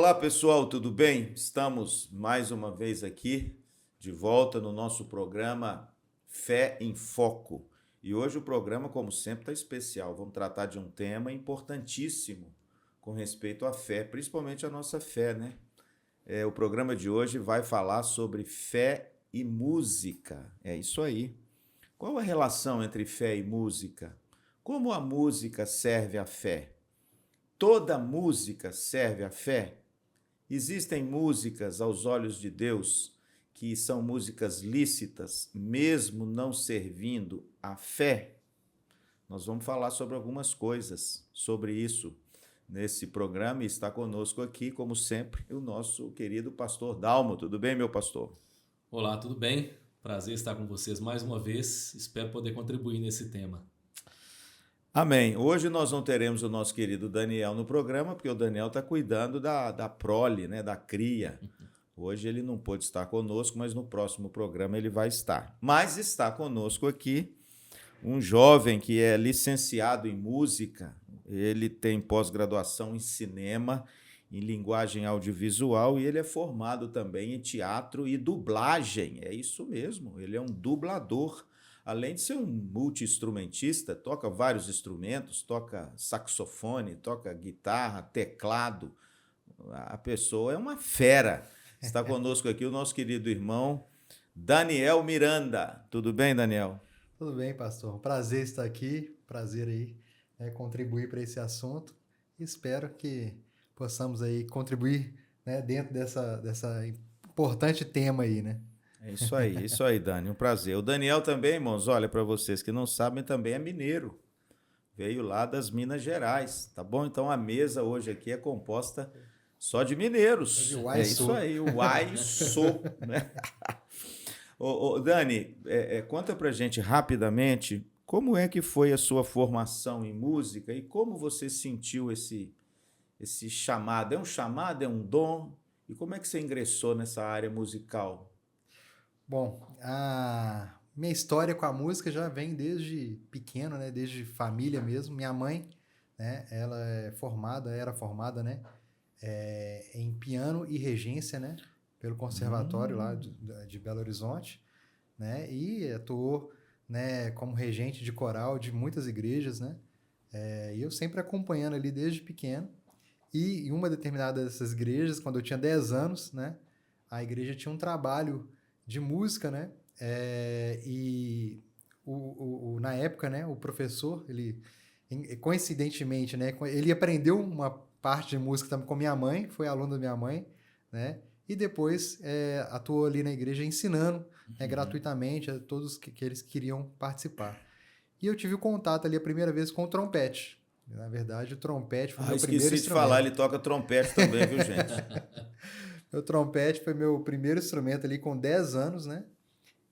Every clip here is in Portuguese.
Olá pessoal, tudo bem? Estamos mais uma vez aqui, de volta no nosso programa Fé em Foco. E hoje o programa, como sempre, está especial. Vamos tratar de um tema importantíssimo com respeito à fé, principalmente a nossa fé, né? O programa de hoje vai falar sobre fé e música. É isso aí. Qual a relação entre fé e música? Como a música serve à fé? Toda música serve à fé? Existem músicas aos olhos de Deus que são músicas lícitas, mesmo não servindo à fé? Nós vamos falar sobre algumas coisas sobre isso nesse programa e está conosco aqui, como sempre, o nosso querido pastor Dalmo. Tudo bem, meu pastor? Olá, tudo bem? Prazer estar com vocês mais uma vez. Espero poder contribuir nesse tema. Amém. Hoje nós não teremos o nosso querido Daniel no programa, porque o Daniel está cuidando da prole, né, da cria. Hoje ele não pôde estar conosco, mas no próximo programa ele vai estar. Mas está conosco aqui um jovem que é licenciado em música, ele tem pós-graduação em cinema, em linguagem audiovisual e ele é formado também em teatro e dublagem. É isso mesmo, ele é um dublador. Além de ser um multi-instrumentista, toca vários instrumentos, toca saxofone, toca guitarra, teclado. A pessoa é uma fera. Está conosco aqui o nosso querido irmão Daniel Miranda. Tudo bem, Daniel? Tudo bem, pastor. Prazer estar aqui, prazer aí, contribuir para esse assunto. Espero que possamos aí contribuir, né, dentro dessa importante tema aí, né? É isso aí, Dani, um prazer. O Daniel também, irmãos, olha, para vocês que não sabem, também é mineiro. Veio lá das Minas Gerais, tá bom? Então a mesa hoje aqui é composta só de mineiros. De É isso Uai-Sou. aí, o Uai Sou, né? Dani, conta pra gente rapidamente como é que foi a sua formação em música e como você sentiu esse chamado. É um chamado, é um dom? E como é que você ingressou nessa área musical? Bom, a minha história com a música já vem desde pequeno, né? Desde família mesmo. Minha mãe, né? Ela era formada, né? Em piano e regência, né? Pelo conservatório lá de Belo Horizonte, né? E atuou, né? Como regente de coral de muitas igrejas, né? E eu sempre acompanhando ali desde pequeno. E em uma determinada dessas igrejas, quando eu tinha 10 anos, né? A igreja tinha um trabalho de música, né? E na época, né? O professor, ele coincidentemente, né? Ele aprendeu uma parte de música também com minha mãe, foi aluno da minha mãe, né? E depois atuou ali na igreja ensinando, né, gratuitamente a todos que eles queriam participar. E eu tive o contato ali a primeira vez com o trompete. Na verdade, o trompete foi meu primeiro Esqueci de falar, instrumento. ele toca trompete também, viu, gente? O trompete foi meu primeiro instrumento ali com 10 anos, né?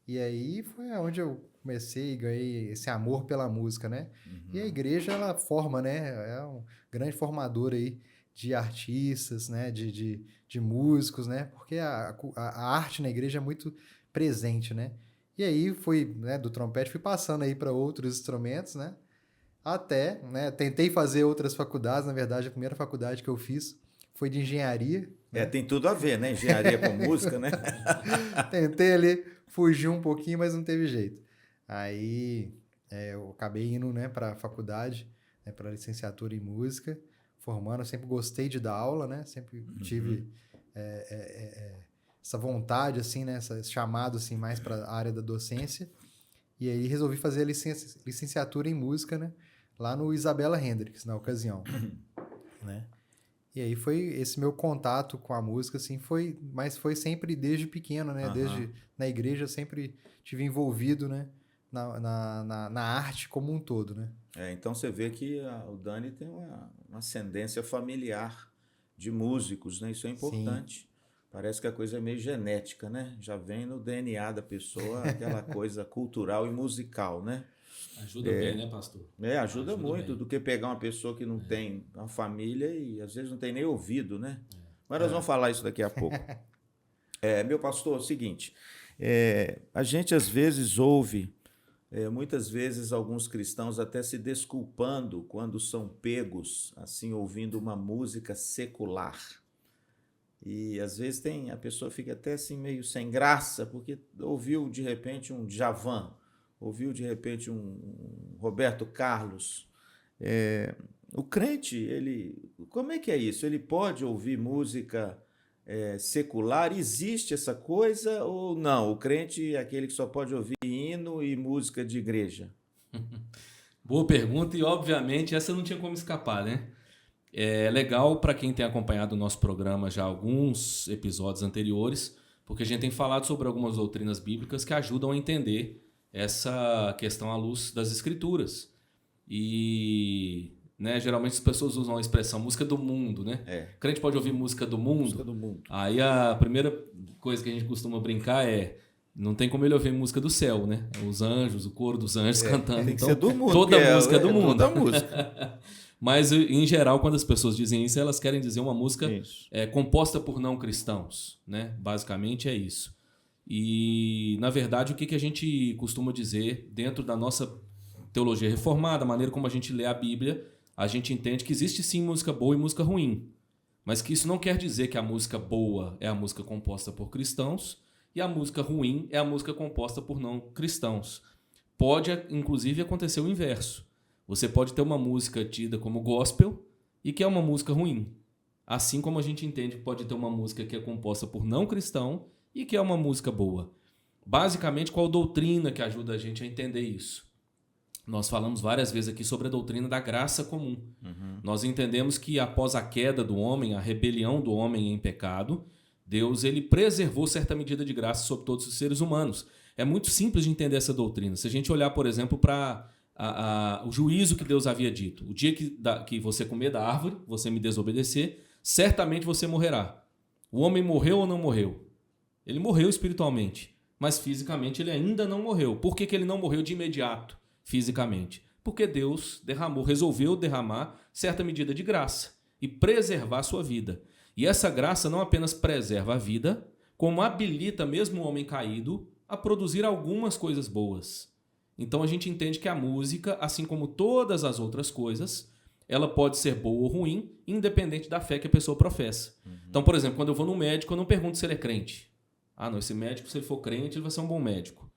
E aí foi onde eu comecei e ganhei esse amor pela música, né? E a igreja, ela forma, né? É um grande formador aí de artistas, né? De músicos, né? Porque a arte na igreja é muito presente, né? E aí fui, né, do trompete, fui passando aí para outros instrumentos, né? Até, né? Tentei fazer outras faculdades, na verdade, a primeira faculdade que eu fiz foi de engenharia, né? Tem tudo a ver, né? Engenharia com música, né? Tentei ali fugir um pouquinho, mas não teve jeito. Aí eu acabei indo, né, para a faculdade, né, para licenciatura em música, formando. Eu sempre gostei de dar aula, né? Sempre tive essa vontade, assim, né? Esse chamado, assim, mais para a área da docência. E aí resolvi fazer a licenciatura em música, né? Lá no Isabella Hendricks, na ocasião, né? E aí foi esse meu contato com a música, assim, mas foi sempre desde pequeno, né? Aham. Desde na igreja eu sempre tive envolvido, né? Na arte como um todo, né? Então você vê que o Dani tem uma ascendência familiar de músicos, né? Isso é Sim, importante. Parece que a coisa é meio genética, né? Já vem no DNA da pessoa aquela coisa cultural e musical, né? Ajuda bem, né, pastor? Ajuda Ajuda muito bem. do que pegar uma pessoa que não tem uma família e às vezes não tem nem ouvido, né? Mas nós vamos é, falar isso daqui a pouco. Meu pastor, é o seguinte, a gente às vezes ouve, muitas vezes alguns cristãos até se desculpando quando são pegos, assim, ouvindo uma música secular. E às vezes a pessoa fica até assim meio sem graça, porque ouviu de repente um Djavan, ouviu de repente um Roberto Carlos. O crente, como é que é isso? Ele pode ouvir música secular? Existe essa coisa ou não? O crente é aquele que só pode ouvir hino e música de igreja? Boa pergunta e, obviamente, essa não tinha como escapar, né? É legal para quem tem acompanhado o nosso programa já alguns episódios anteriores, porque a gente tem falado sobre algumas doutrinas bíblicas que ajudam a entender essa questão à luz das Escrituras. E, né, geralmente as pessoas usam a expressão música do mundo, né? O crente pode ouvir música do mundo. Música do mundo. Aí a primeira coisa que a gente costuma brincar não tem como ele ouvir música do céu, né? Os anjos, o coro dos anjos cantando. Tem que ser do mundo. Toda música é do mundo. Toda música. Mas, em geral, quando as pessoas dizem isso, elas querem dizer uma música composta por não cristãos, né? Basicamente é isso. E, na verdade, o que a gente costuma dizer dentro da nossa teologia reformada, a maneira como a gente lê a Bíblia, a gente entende que existe sim música boa e música ruim. Mas que isso não quer dizer que a música boa é a música composta por cristãos e a música ruim é a música composta por não cristãos. Pode, inclusive, acontecer o inverso. Você pode ter uma música tida como gospel e que é uma música ruim. Assim como a gente entende que pode ter uma música que é composta por não cristão e que é uma música boa. Basicamente, qual doutrina que ajuda a gente a entender isso? Nós falamos várias vezes aqui sobre a doutrina da graça comum. Nós entendemos que após a queda do homem, a rebelião do homem em pecado, Deus ele preservou certa medida de graça sobre todos os seres humanos. É muito simples de entender essa doutrina. Se a gente olhar, por exemplo, para o juízo que Deus havia dito. O dia que você comer da árvore, você me desobedecer, certamente você morrerá. O homem morreu ou não morreu? Ele morreu espiritualmente, mas fisicamente ele ainda não morreu. Por que ele não morreu de imediato, fisicamente? Porque Deus resolveu derramar certa medida de graça e preservar a sua vida. E essa graça não apenas preserva a vida, como habilita mesmo o homem caído a produzir algumas coisas boas. Então a gente entende que a música, assim como todas as outras coisas, ela pode ser boa ou ruim, independente da fé que a pessoa professa. Então, por exemplo, quando eu vou no médico, eu não pergunto se ele é crente. Ah, não, esse médico, se ele for crente, ele vai ser um bom médico.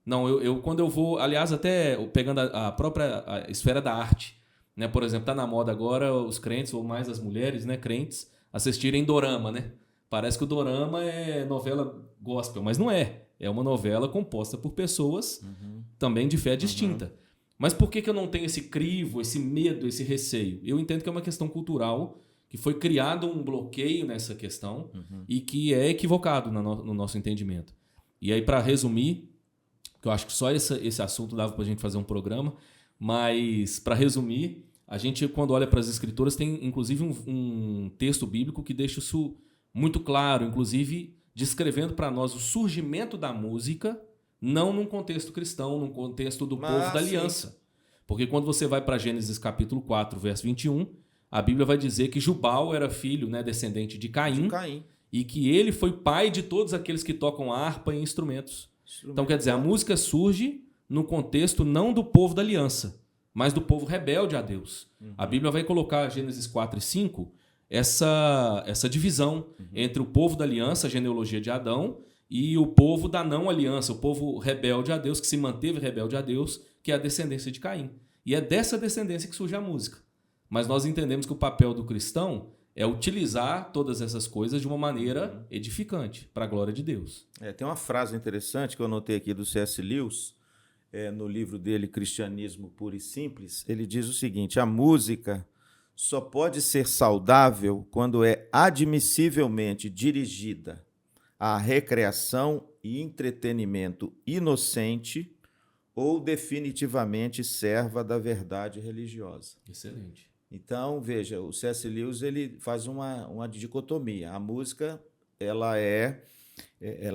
Não, quando eu vou, aliás, até pegando a própria esfera da arte, né? Por exemplo, tá na moda agora os crentes, ou mais as mulheres, né, crentes, assistirem dorama, né? Parece que o dorama é novela gospel, mas não é. É uma novela composta por pessoas também de fé distinta. Mas por que eu não tenho esse crivo, esse medo, esse receio? Eu entendo que é uma questão cultural, que foi criado um bloqueio nessa questão e que é equivocado no nosso entendimento. E aí, para resumir, que eu acho que só esse assunto dava para a gente fazer um programa, mas, para resumir, a gente, quando olha para as Escrituras, tem inclusive um texto bíblico que deixa isso muito claro, inclusive descrevendo para nós o surgimento da música, não num contexto cristão, num contexto do povo da aliança. Porque quando você vai para Gênesis capítulo 4, verso 21, a Bíblia vai dizer que Jubal era filho, né, descendente de Caim, e que ele foi pai de todos aqueles que tocam harpa e instrumentos. Então, quer dizer, a música surge no contexto não do povo da aliança, mas do povo rebelde a Deus. A Bíblia vai colocar, Gênesis 4 e 5, essa divisão entre o povo da aliança, a genealogia de Adão, e o povo da não aliança, o povo rebelde a Deus, que se manteve rebelde a Deus, que é a descendência de Caim. E é dessa descendência que surge a música. Mas nós entendemos que o papel do cristão é utilizar todas essas coisas de uma maneira edificante, para a glória de Deus. Tem uma frase interessante que eu anotei aqui do C.S. Lewis, no livro dele, Cristianismo Puro e Simples. Ele diz o seguinte: a música só pode ser saudável quando é admissivelmente dirigida à recreação e entretenimento inocente ou definitivamente serva da verdade religiosa. Excelente. Então, veja, o C.S. Lewis ele faz uma dicotomia. A música ela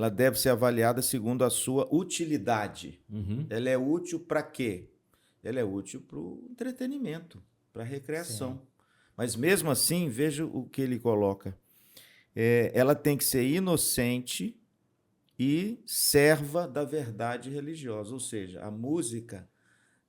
deve ser avaliada segundo a sua utilidade. Ela é útil para quê? Ela é útil para o entretenimento, para a recreação. Sim. Mas mesmo assim, veja o que ele coloca. Ela tem que ser inocente e serva da verdade religiosa. Ou seja, a música,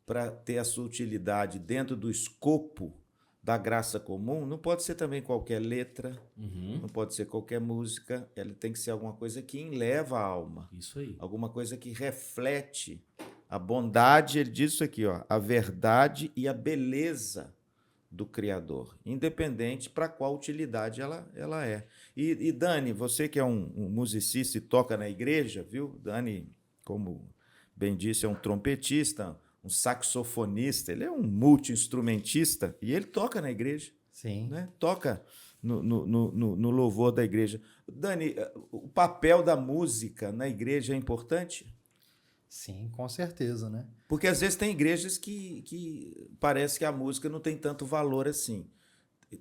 para ter a sua utilidade dentro do escopo da graça comum não pode ser também qualquer letra, não pode ser qualquer música, ela tem que ser alguma coisa que enleva a alma. Isso aí. Alguma coisa que reflete a bondade, ele diz isso aqui, ó, a verdade e a beleza do Criador, independente para qual utilidade ela é. E Dani, você que é um musicista e toca na igreja, viu? Dani, como bem disse, é um trompetista, um saxofonista, ele é um multi-instrumentista e ele toca na igreja. Sim. Né? Toca no louvor da igreja. Dani, o papel da música na igreja é importante? Sim, com certeza, né? Porque às vezes tem igrejas que parece que a música não tem tanto valor assim.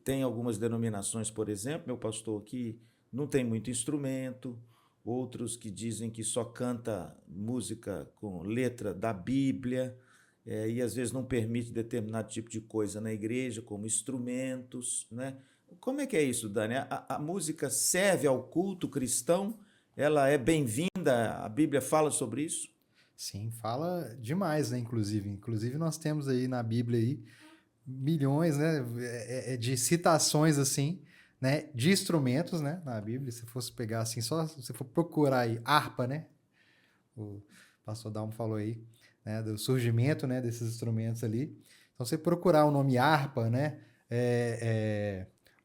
Tem algumas denominações, por exemplo, meu pastor, que não tem muito instrumento, outros que dizem que só canta música com letra da Bíblia, e às vezes não permite determinado tipo de coisa na igreja, como instrumentos, né? Como é que é isso, Dani? A música serve ao culto cristão? Ela é bem-vinda? A Bíblia fala sobre isso? Sim, fala demais, né? Inclusive nós temos aí na Bíblia aí milhões, né, de citações assim, né, de instrumentos, né, na Bíblia. Se fosse pegar assim, só se você for procurar aí harpa, né? O pastor Dalmo falou aí, né, do surgimento, né, desses instrumentos ali. Então, você procurar o nome harpa, né,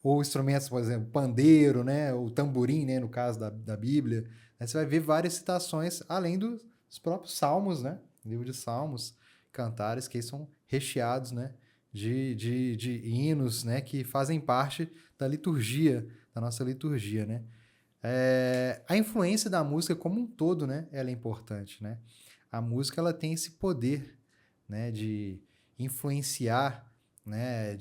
ou instrumentos, por exemplo, pandeiro, né, ou tamborim, né, no caso da Bíblia, né, você vai ver várias citações, além dos próprios salmos, né, livro de salmos, cantares, que são recheados, né, de hinos, né, que fazem parte da liturgia, da nossa liturgia, né. A influência da música como um todo, né, ela é importante, né. A música, ela tem esse poder, né, de influenciar, né,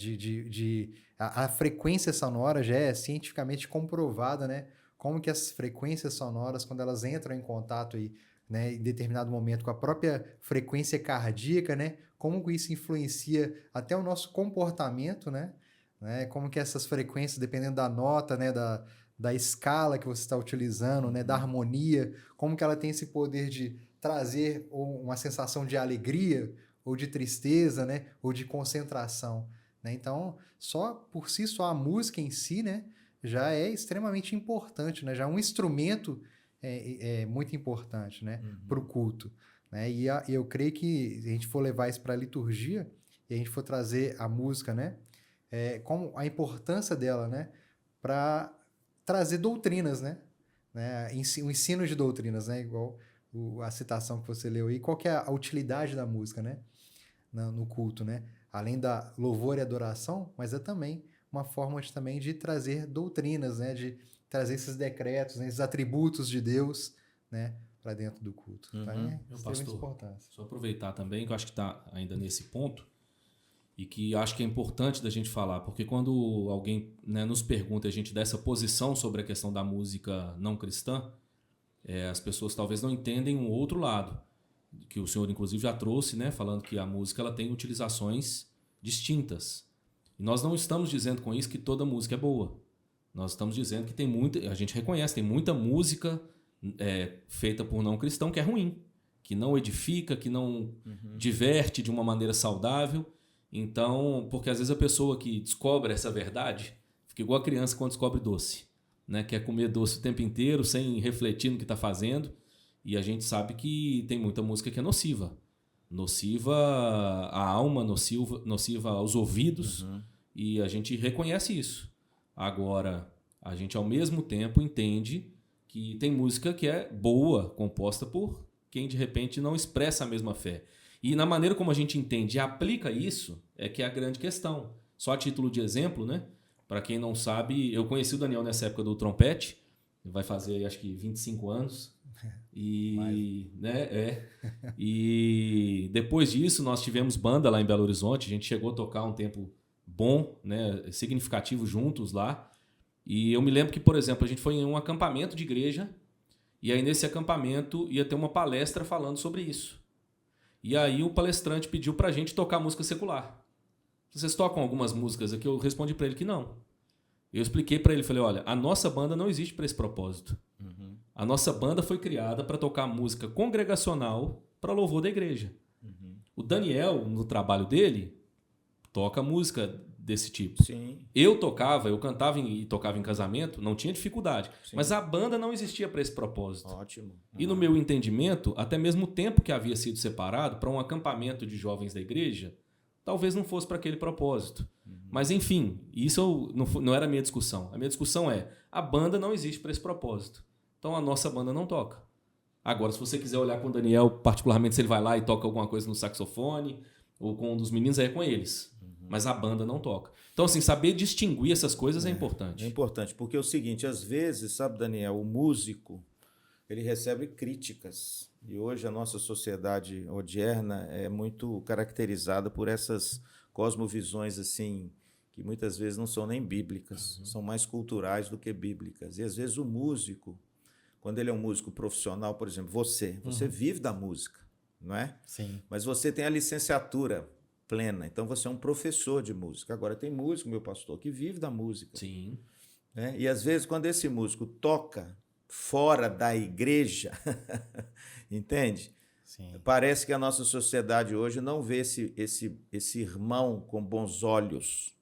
a frequência sonora já é cientificamente comprovada, né, como que as frequências sonoras, quando elas entram em contato aí, né, em determinado momento com a própria frequência cardíaca, né, como que isso influencia até o nosso comportamento, né, como que essas frequências, dependendo da nota, né, da escala que você está utilizando, né, da harmonia, como que ela tem esse poder de trazer uma sensação de alegria ou de tristeza, né, ou de concentração, né? Então, por si só a música em si, né, já é extremamente importante, né? Já é um instrumento muito importante, né, para o culto, né? E eu creio que se a gente for levar isso para a liturgia e a gente for trazer a música, né, como a importância dela, né, para trazer doutrinas, né, o ensino de doutrinas, né, igual a citação que você leu aí, qual que é a utilidade da música, né, no culto, né, além da louvor e adoração, mas é também uma forma também de trazer doutrinas, né, de trazer esses decretos, né, esses atributos de Deus, né, para dentro do culto. Então, é extremamente importante. Só aproveitar também, que eu acho que está ainda nesse ponto, e que acho que é importante da gente falar, porque quando alguém, né, nos pergunta, a gente dá essa posição sobre a questão da música não cristã, as pessoas talvez não entendem um outro lado, que o senhor inclusive já trouxe, né, falando que a música ela tem utilizações distintas. E nós não estamos dizendo com isso que toda música é boa. Nós estamos dizendo que tem muita, a gente reconhece, tem muita música feita por não cristão que é ruim, que não edifica, que não diverte de uma maneira saudável. Então, porque às vezes a pessoa que descobre essa verdade fica igual a criança quando descobre doce, né? Quer comer doce o tempo inteiro sem refletir no que está fazendo. E a gente sabe que tem muita música que é nociva. Nociva à alma, nociva aos ouvidos. E a gente reconhece isso. Agora, a gente ao mesmo tempo entende que tem música que é boa, composta por quem de repente não expressa a mesma fé. E na maneira como a gente entende e aplica isso, é que é a grande questão. Só a título de exemplo, né? Para quem não sabe, eu conheci o Daniel nessa época do trompete, vai fazer acho que 25 anos. E, né, e depois disso nós tivemos banda lá em Belo Horizonte, a gente chegou a tocar um tempo bom, né, significativo juntos lá. E eu me lembro que, por exemplo, a gente foi em um acampamento de igreja, e aí nesse acampamento ia ter uma palestra falando sobre isso. E aí o palestrante pediu pra gente tocar música secular. Vocês tocam algumas músicas aqui? Eu respondi pra ele que não. Eu expliquei pra ele, falei, olha, a nossa banda não existe para esse propósito. A nossa banda foi criada para tocar música congregacional para louvor da igreja. O Daniel, no trabalho dele, toca música desse tipo. Sim. Eu cantava e tocava em casamento, não tinha dificuldade. Sim. Mas a banda não existia para esse propósito. Ótimo. E no meu entendimento, até mesmo o tempo que havia sido separado para um acampamento de jovens da igreja, talvez não fosse para aquele propósito. Mas enfim, isso não era a minha discussão. A minha discussão é, a banda não existe para esse propósito. Então a nossa banda não toca. Agora, se você quiser olhar com o Daniel, particularmente se ele vai lá e toca alguma coisa no saxofone, ou com um dos meninos, é com eles. Mas a banda não toca. Então, assim, saber distinguir essas coisas é importante. É importante, porque é o seguinte, às vezes, sabe, Daniel, o músico, ele recebe críticas. E hoje a nossa sociedade moderna é muito caracterizada por essas cosmovisões, assim, que muitas vezes não são nem bíblicas, são mais culturais do que bíblicas. E às vezes o músico, quando ele é um músico profissional, por exemplo, você vive da música, não é? Sim. Mas você tem a licenciatura plena, então você é um professor de música. Agora tem músico, meu pastor, que vive da música. Sim. Né? E às vezes quando esse músico toca fora da igreja, entende? Sim. Parece que a nossa sociedade hoje não vê esse irmão com bons olhos,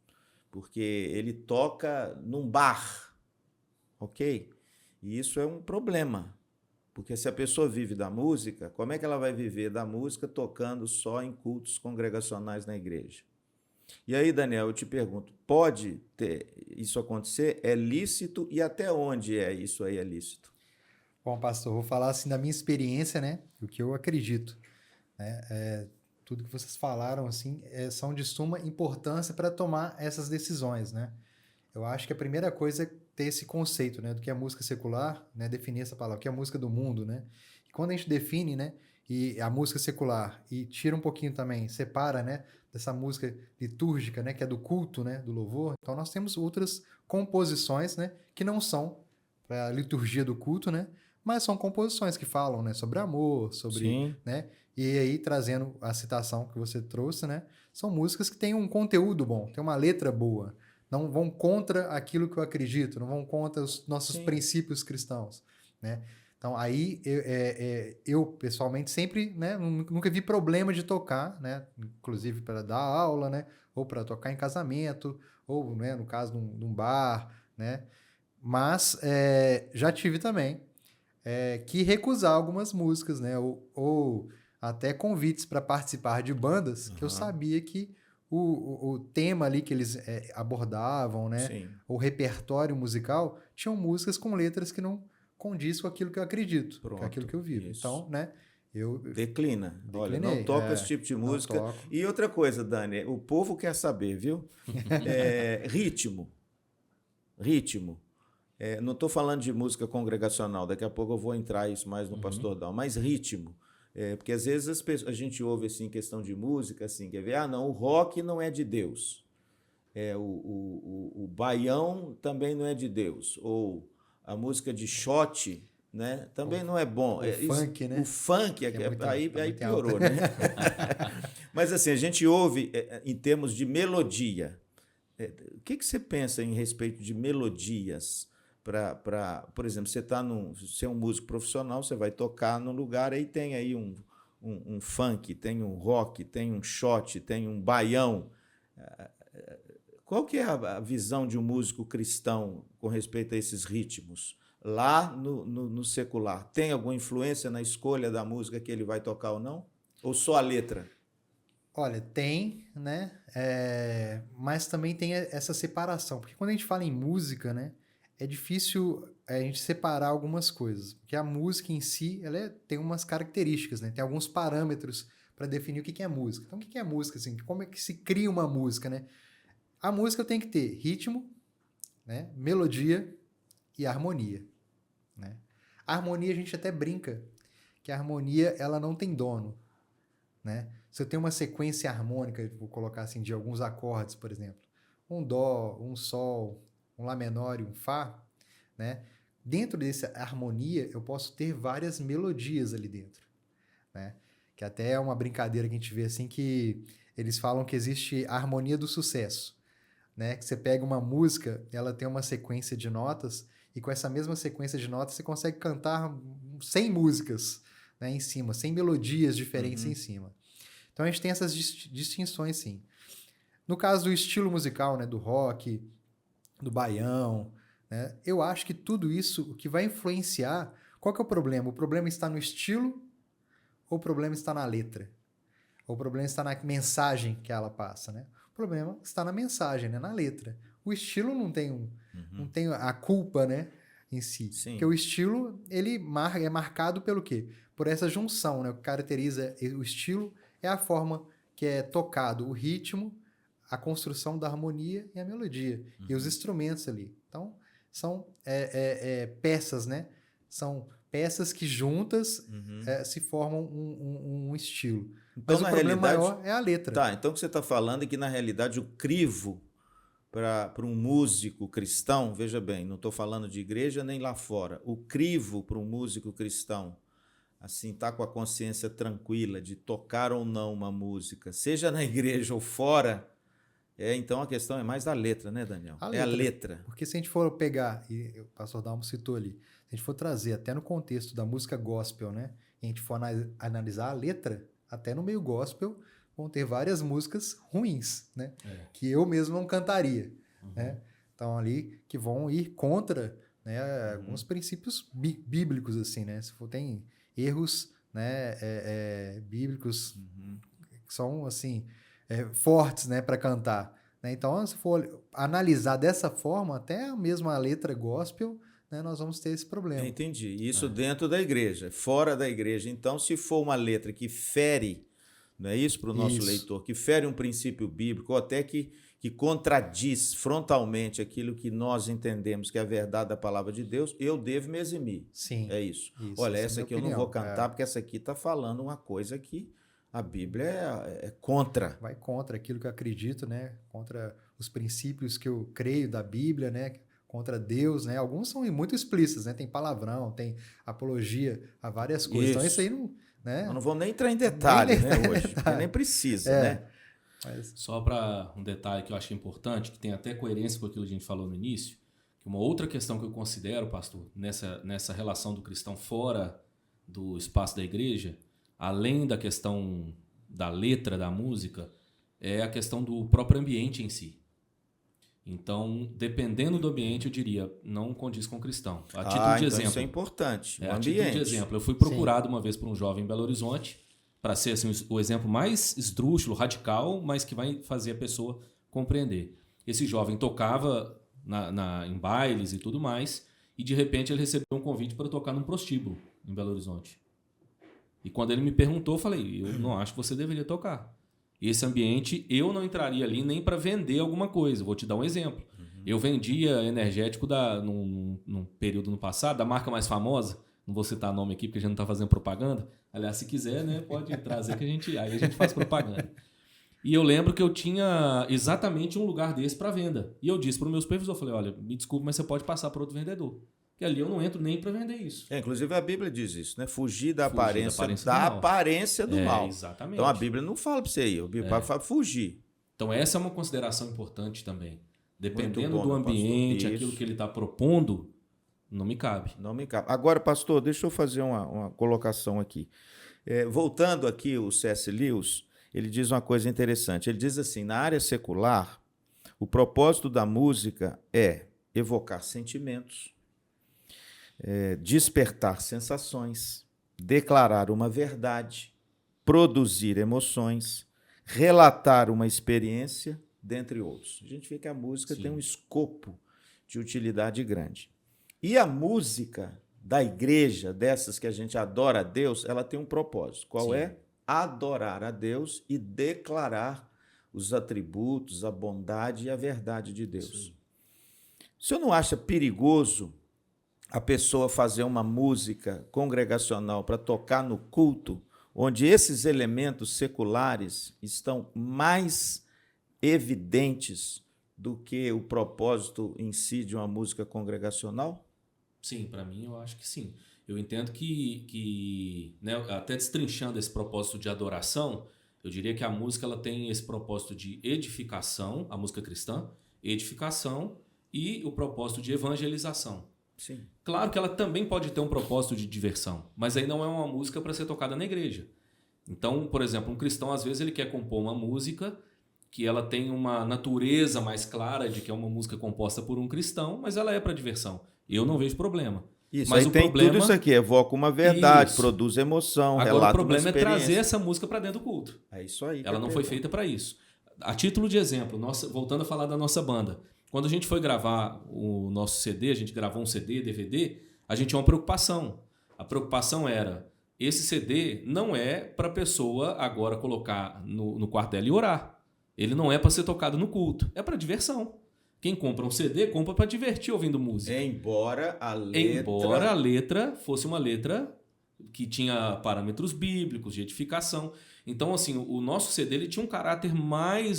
porque ele toca num bar, ok? E isso é um problema, porque se a pessoa vive da música, como é que ela vai viver da música tocando só em cultos congregacionais na igreja? E aí, Daniel, eu te pergunto, pode ter isso acontecer? É lícito? E até onde isso aí é lícito? Bom, pastor, vou falar assim da minha experiência, né? O que eu acredito. Né? Tudo que vocês falaram assim são de suma importância para tomar essas decisões, né? Eu acho que a primeira coisa é ter esse conceito, né, do que é música secular, né, definir essa palavra, o que é música do mundo, né? E quando a gente define, né, e a música secular e tira um pouquinho também, separa, né, dessa música litúrgica, né, que é do culto, né, do louvor. Então nós temos outras composições, né, que não são para a liturgia do culto, né, mas são composições que falam, né, sobre amor, sobre, Sim. né? E aí trazendo a citação que você trouxe, né, são músicas que têm um conteúdo bom, tem uma letra boa. Não vão contra aquilo que eu acredito, não vão contra os nossos princípios cristãos, né? Então, aí, eu pessoalmente sempre, né, nunca vi problema de tocar, né? Inclusive para dar aula, né? Ou para tocar em casamento, ou, né, no caso, num bar, né? Mas já tive também que recusar algumas músicas, né? Ou até convites para participar de bandas que eu sabia que o tema ali que eles abordavam, né? Sim. O repertório musical, tinham músicas com letras que não condiz com aquilo que eu acredito, com aquilo que eu vivo. Isso. Então, né? Eu Declina. Olha, declinei, não toca esse tipo de música. toco. E outra coisa, Dani, o povo quer saber, viu? Ritmo. Ritmo. Não estou falando de música congregacional, daqui a pouco eu vou entrar isso mais no Pastor Dal, mas ritmo. Porque às vezes a gente ouve assim, questão de música, assim, quer ver? Ah, não, o rock não é de Deus. O baião também não é de Deus. Ou a música de shot, né, também não é bom. Funk, né? O funk, aí piorou, alto. né? Mas assim, a gente ouve em termos de melodia. O que você pensa em respeito de melodias? Por exemplo, você é um músico profissional, você vai tocar num lugar, aí tem aí um funk, tem um rock, tem um shot, tem um baião. Qual que é a visão de um músico cristão com respeito a esses ritmos? Lá no secular, tem alguma influência na escolha da música que ele vai tocar ou não? Ou só a letra? Olha, tem, né? Mas também tem essa separação. Porque quando a gente fala em música, né? É difícil a gente separar algumas coisas. Porque a música em si, ela tem umas características, né? Tem alguns parâmetros para definir o que é música. Então, o que é música? Assim? Como é que se cria uma música, né? A música tem que ter ritmo, né? Melodia e harmonia, né? A harmonia a gente até brinca que a harmonia ela não tem dono, né? Se eu tenho uma sequência harmônica, vou colocar assim, de alguns acordes, por exemplo, um dó, um sol, um lá menor e um fá, né? Dentro dessa harmonia eu posso ter várias melodias ali dentro, né? Que até é uma brincadeira que a gente vê assim que eles falam que existe a harmonia do sucesso, né? Que você pega uma música, ela tem uma sequência de notas e com essa mesma sequência de notas você consegue cantar 100 músicas, né, em cima, 100 melodias diferentes em cima. Então a gente tem essas distinções, sim. No caso do estilo musical, né, do rock, do baião, né, eu acho que tudo isso, o que vai influenciar, qual que é o problema? O problema está no estilo ou o problema está na letra? Ou o problema está na mensagem que ela passa, né? O problema está na mensagem, né, na letra. O estilo não tem, não tem a culpa, né, em si. Sim. Porque o estilo, ele é marcado pelo quê? Por essa junção, né? O que caracteriza o estilo é a forma que é tocado o ritmo, a construção da harmonia e a melodia. E os instrumentos ali. Então, são peças, né? São peças que juntas se formam um estilo. Então, mas o problema maior é a letra. Tá, então o que você está falando é que, na realidade, o crivo para um músico cristão, veja bem, não estou falando de igreja nem lá fora, o crivo para um músico cristão, assim, tá com a consciência tranquila de tocar ou não uma música, seja na igreja ou fora, então a questão é mais da letra, né, Daniel? A letra. Porque se a gente for pegar, e o pastor Dalmo citou ali, se a gente for trazer até no contexto da música gospel, né, e a gente for analisar a letra, até no meio gospel vão ter várias músicas ruins, né, que eu mesmo não cantaria, né? Então ali que vão ir contra, né, alguns princípios bíblicos, assim, né? Se for, tem erros, né, bíblicos que são assim fortes, né, para cantar, né? Então, se for analisar dessa forma, até a mesma letra gospel, né, nós vamos ter esse problema. Entendi. Isso dentro da igreja, fora da igreja. Então, se for uma letra que fere, não é isso para o nosso leitor, que fere um princípio bíblico, ou até que contradiz frontalmente aquilo que nós entendemos que é a verdade da palavra de Deus, eu devo me eximir. Sim. É isso. Olha, essa aqui eu não vou cantar, porque essa aqui está falando uma coisa que a Bíblia é contra. Vai contra aquilo que eu acredito, né? Contra os princípios que eu creio da Bíblia, né? Contra Deus, né? Alguns são muito explícitos, né? Tem palavrão, tem apologia a várias coisas. Então isso aí não, né? Nós não vamos nem entrar em detalhe, né, hoje, porque nem precisa, né? Mas... Só para um detalhe que eu acho importante, que tem até coerência com aquilo que a gente falou no início, que uma outra questão que eu considero, pastor, nessa relação do cristão fora do espaço da igreja, além da questão da letra da música, é a questão do próprio ambiente em si. Então, dependendo do ambiente, eu diria, não condiz com o cristão. A título de exemplo. Isso é importante. A título de exemplo, eu fui procurado uma vez por um jovem em Belo Horizonte, para ser assim, o exemplo mais esdrúxulo, radical, mas que vai fazer a pessoa compreender. Esse jovem tocava em bailes e tudo mais, e de repente ele recebeu um convite para tocar num prostíbulo em Belo Horizonte. E quando ele me perguntou, eu falei, eu não acho que você deveria tocar. Esse ambiente, eu não entraria ali nem para vender alguma coisa. Vou te dar um exemplo. Eu vendia energético num período no passado, da marca mais famosa, não vou citar nome aqui porque a gente não está fazendo propaganda. Aliás, se quiser, né, pode trazer que aí a gente faz propaganda. E eu lembro que eu tinha exatamente um lugar desse para venda. E eu disse para o meu supervisor, falei, olha, me desculpe, mas você pode passar para outro vendedor. Porque ali eu não entro nem para vender isso. Inclusive a Bíblia diz isso, né? Fugir da aparência do mal. Exatamente. Então a Bíblia não fala para você ir, a Bíblia fala fugir. Então essa é uma consideração importante também. Dependendo do ambiente, aquilo que ele está propondo, não me cabe. Não me cabe. Agora, pastor, deixa eu fazer uma colocação aqui. Voltando aqui, o C.S. Lewis, ele diz uma coisa interessante. Ele diz assim, na área secular, o propósito da música é evocar sentimentos, despertar sensações, declarar uma verdade, produzir emoções, relatar uma experiência, dentre outros. A gente vê que a música tem um escopo de utilidade grande. E a música da igreja, dessas que a gente adora a Deus, ela tem um propósito. Qual é? Adorar a Deus e declarar os atributos, a bondade e a verdade de Deus. Sim. O senhor não acha perigoso a pessoa fazer uma música congregacional para tocar no culto, onde esses elementos seculares estão mais evidentes do que o propósito em si de uma música congregacional? Sim, para mim eu acho que sim. Eu entendo que né, até destrinchando esse propósito de adoração, eu diria que a música ela tem esse propósito de edificação, a música cristã, edificação e o propósito de evangelização. Sim. Claro que ela também pode ter um propósito de diversão, mas aí não é uma música para ser tocada na igreja. Então, por exemplo, um cristão às vezes ele quer compor uma música que ela tem uma natureza mais clara de que é uma música composta por um cristão, mas ela é para diversão. Eu não vejo problema. Isso, mas aí o tem problema... tudo isso aqui, evoca uma verdade, Isso. produz emoção, Agora, relata o problema uma é trazer experiência. essa música para dentro do culto. É isso aí. Ela não foi feita para isso. A título de exemplo, voltando a falar da nossa banda, quando a gente foi gravar o nosso CD, a gente gravou um CD, DVD, a gente tinha uma preocupação. A preocupação era, esse CD não é para a pessoa agora colocar no quarto dela e orar. Ele não é para ser tocado no culto, é para diversão. Quem compra um CD, compra para divertir ouvindo música. Embora a letra fosse uma letra que tinha parâmetros bíblicos, de edificação. Então, assim, o nosso CD ele tinha um caráter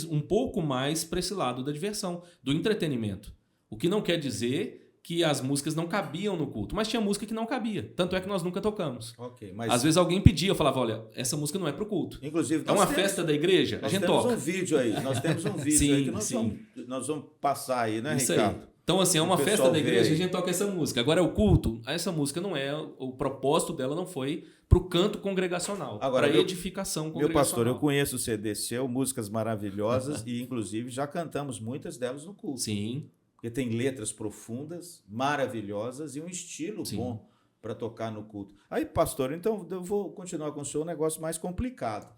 um pouco mais para esse lado da diversão, do entretenimento. O que não quer dizer que as músicas não cabiam no culto, mas tinha música que não cabia. Tanto é que nós nunca tocamos. Okay, mas... Às vezes alguém pedia, eu falava, olha, essa música não é pro culto. Inclusive, é uma festa da igreja, a gente toca. Nós temos um vídeo aí que nós vamos passar aí, né, isso Ricardo? Aí. Então, assim, é uma festa da igreja, a gente toca essa música. Agora, é o culto, essa música não é, o propósito dela não foi pro canto congregacional, para edificação congregacional. Meu pastor, eu conheço o CD seu, músicas maravilhosas, e inclusive já cantamos muitas delas no culto. Sim. Porque tem letras profundas, maravilhosas e um estilo bom para tocar no culto. Aí, pastor, então eu vou continuar com o senhor um negócio mais complicado.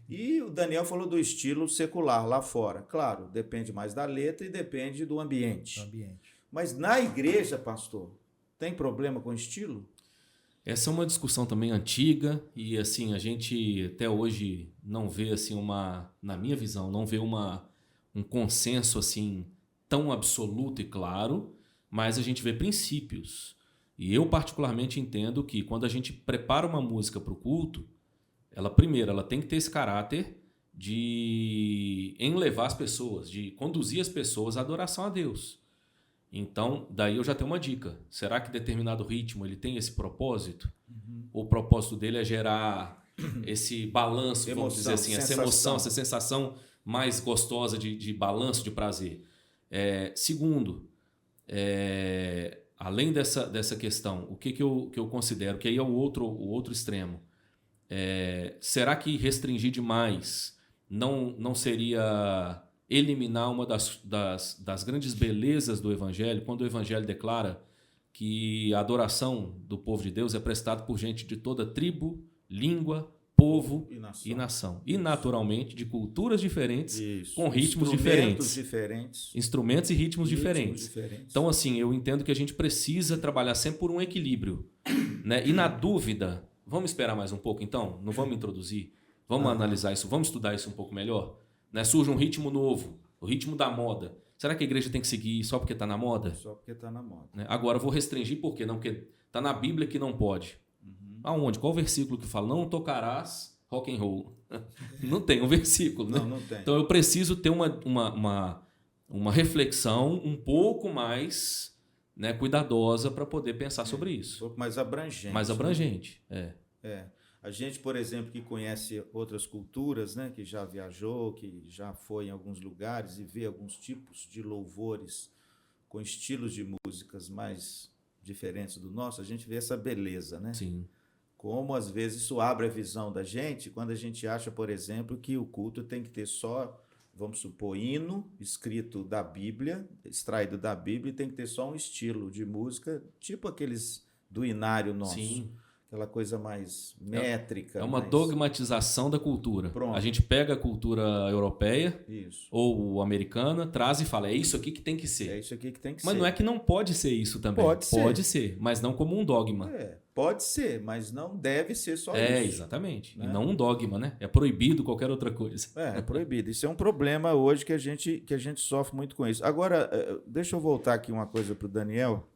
E o Daniel falou do estilo secular lá fora. Claro, depende mais da letra e depende do ambiente. Mas na igreja, pastor, tem problema com estilo? Essa é uma discussão também antiga e assim a gente até hoje não vê assim na minha visão, não vê um consenso assim tão absoluto e claro, mas a gente vê princípios. E eu particularmente entendo que quando a gente prepara uma música para o culto, ela tem que ter esse caráter de enlevar as pessoas, de conduzir as pessoas à adoração a Deus. Então, daí eu já tenho uma dica. Será que determinado ritmo ele tem esse propósito? O propósito dele é gerar esse balanço, vamos dizer assim, essa emoção, essa sensação mais gostosa de balanço, de prazer. Segundo, além dessa questão, o que eu considero, que aí é o outro extremo. Será que restringir demais não seria eliminar uma das grandes belezas do Evangelho, quando o Evangelho declara que a adoração do povo de Deus é prestada por gente de toda tribo, língua, povo e nação. E, naturalmente, de culturas diferentes, com ritmos diferentes. Instrumentos e ritmos diferentes. Então, assim, eu entendo que a gente precisa trabalhar sempre por um equilíbrio. Né? E, na dúvida, vamos esperar mais um pouco, então? Não vamos introduzir? Vamos analisar isso? Vamos estudar isso um pouco melhor? Né? Surge um ritmo novo, o ritmo da moda. Será que a igreja tem que seguir só porque está na moda? Só porque está na moda. Né? Agora, eu vou restringir por quê? Não, porque está na Bíblia que não pode. Aonde? Qual versículo que fala não tocarás rock and roll? Não tem um versículo, né? Não tem. Então eu preciso ter uma reflexão um pouco mais, né, cuidadosa para poder pensar sobre isso. Um pouco mais abrangente. Mais abrangente, A gente, por exemplo, que conhece outras culturas, né, que já viajou, que já foi em alguns lugares e vê alguns tipos de louvores com estilos de músicas mais diferentes do nosso, a gente vê essa beleza, né? Sim. Como, às vezes, isso abre a visão da gente quando a gente acha, por exemplo, que o culto tem que ter só, vamos supor, hino escrito da Bíblia, extraído da Bíblia, e tem que ter só um estilo de música, tipo aqueles do inário nosso. Sim. Aquela coisa mais métrica. É uma dogmatização da cultura. Pronto. A gente pega a cultura europeia ou americana, traz e fala, é isso aqui que tem que ser. É isso aqui que tem que ser. Mas não é que não pode ser isso também. Pode ser, mas não como um dogma. Pode ser, mas não deve ser só isso. Exatamente. Né? E não um dogma, né? É proibido qualquer outra coisa. É proibido. Isso é um problema hoje que a gente sofre muito com isso. Agora, deixa eu voltar aqui uma coisa para o Daniel.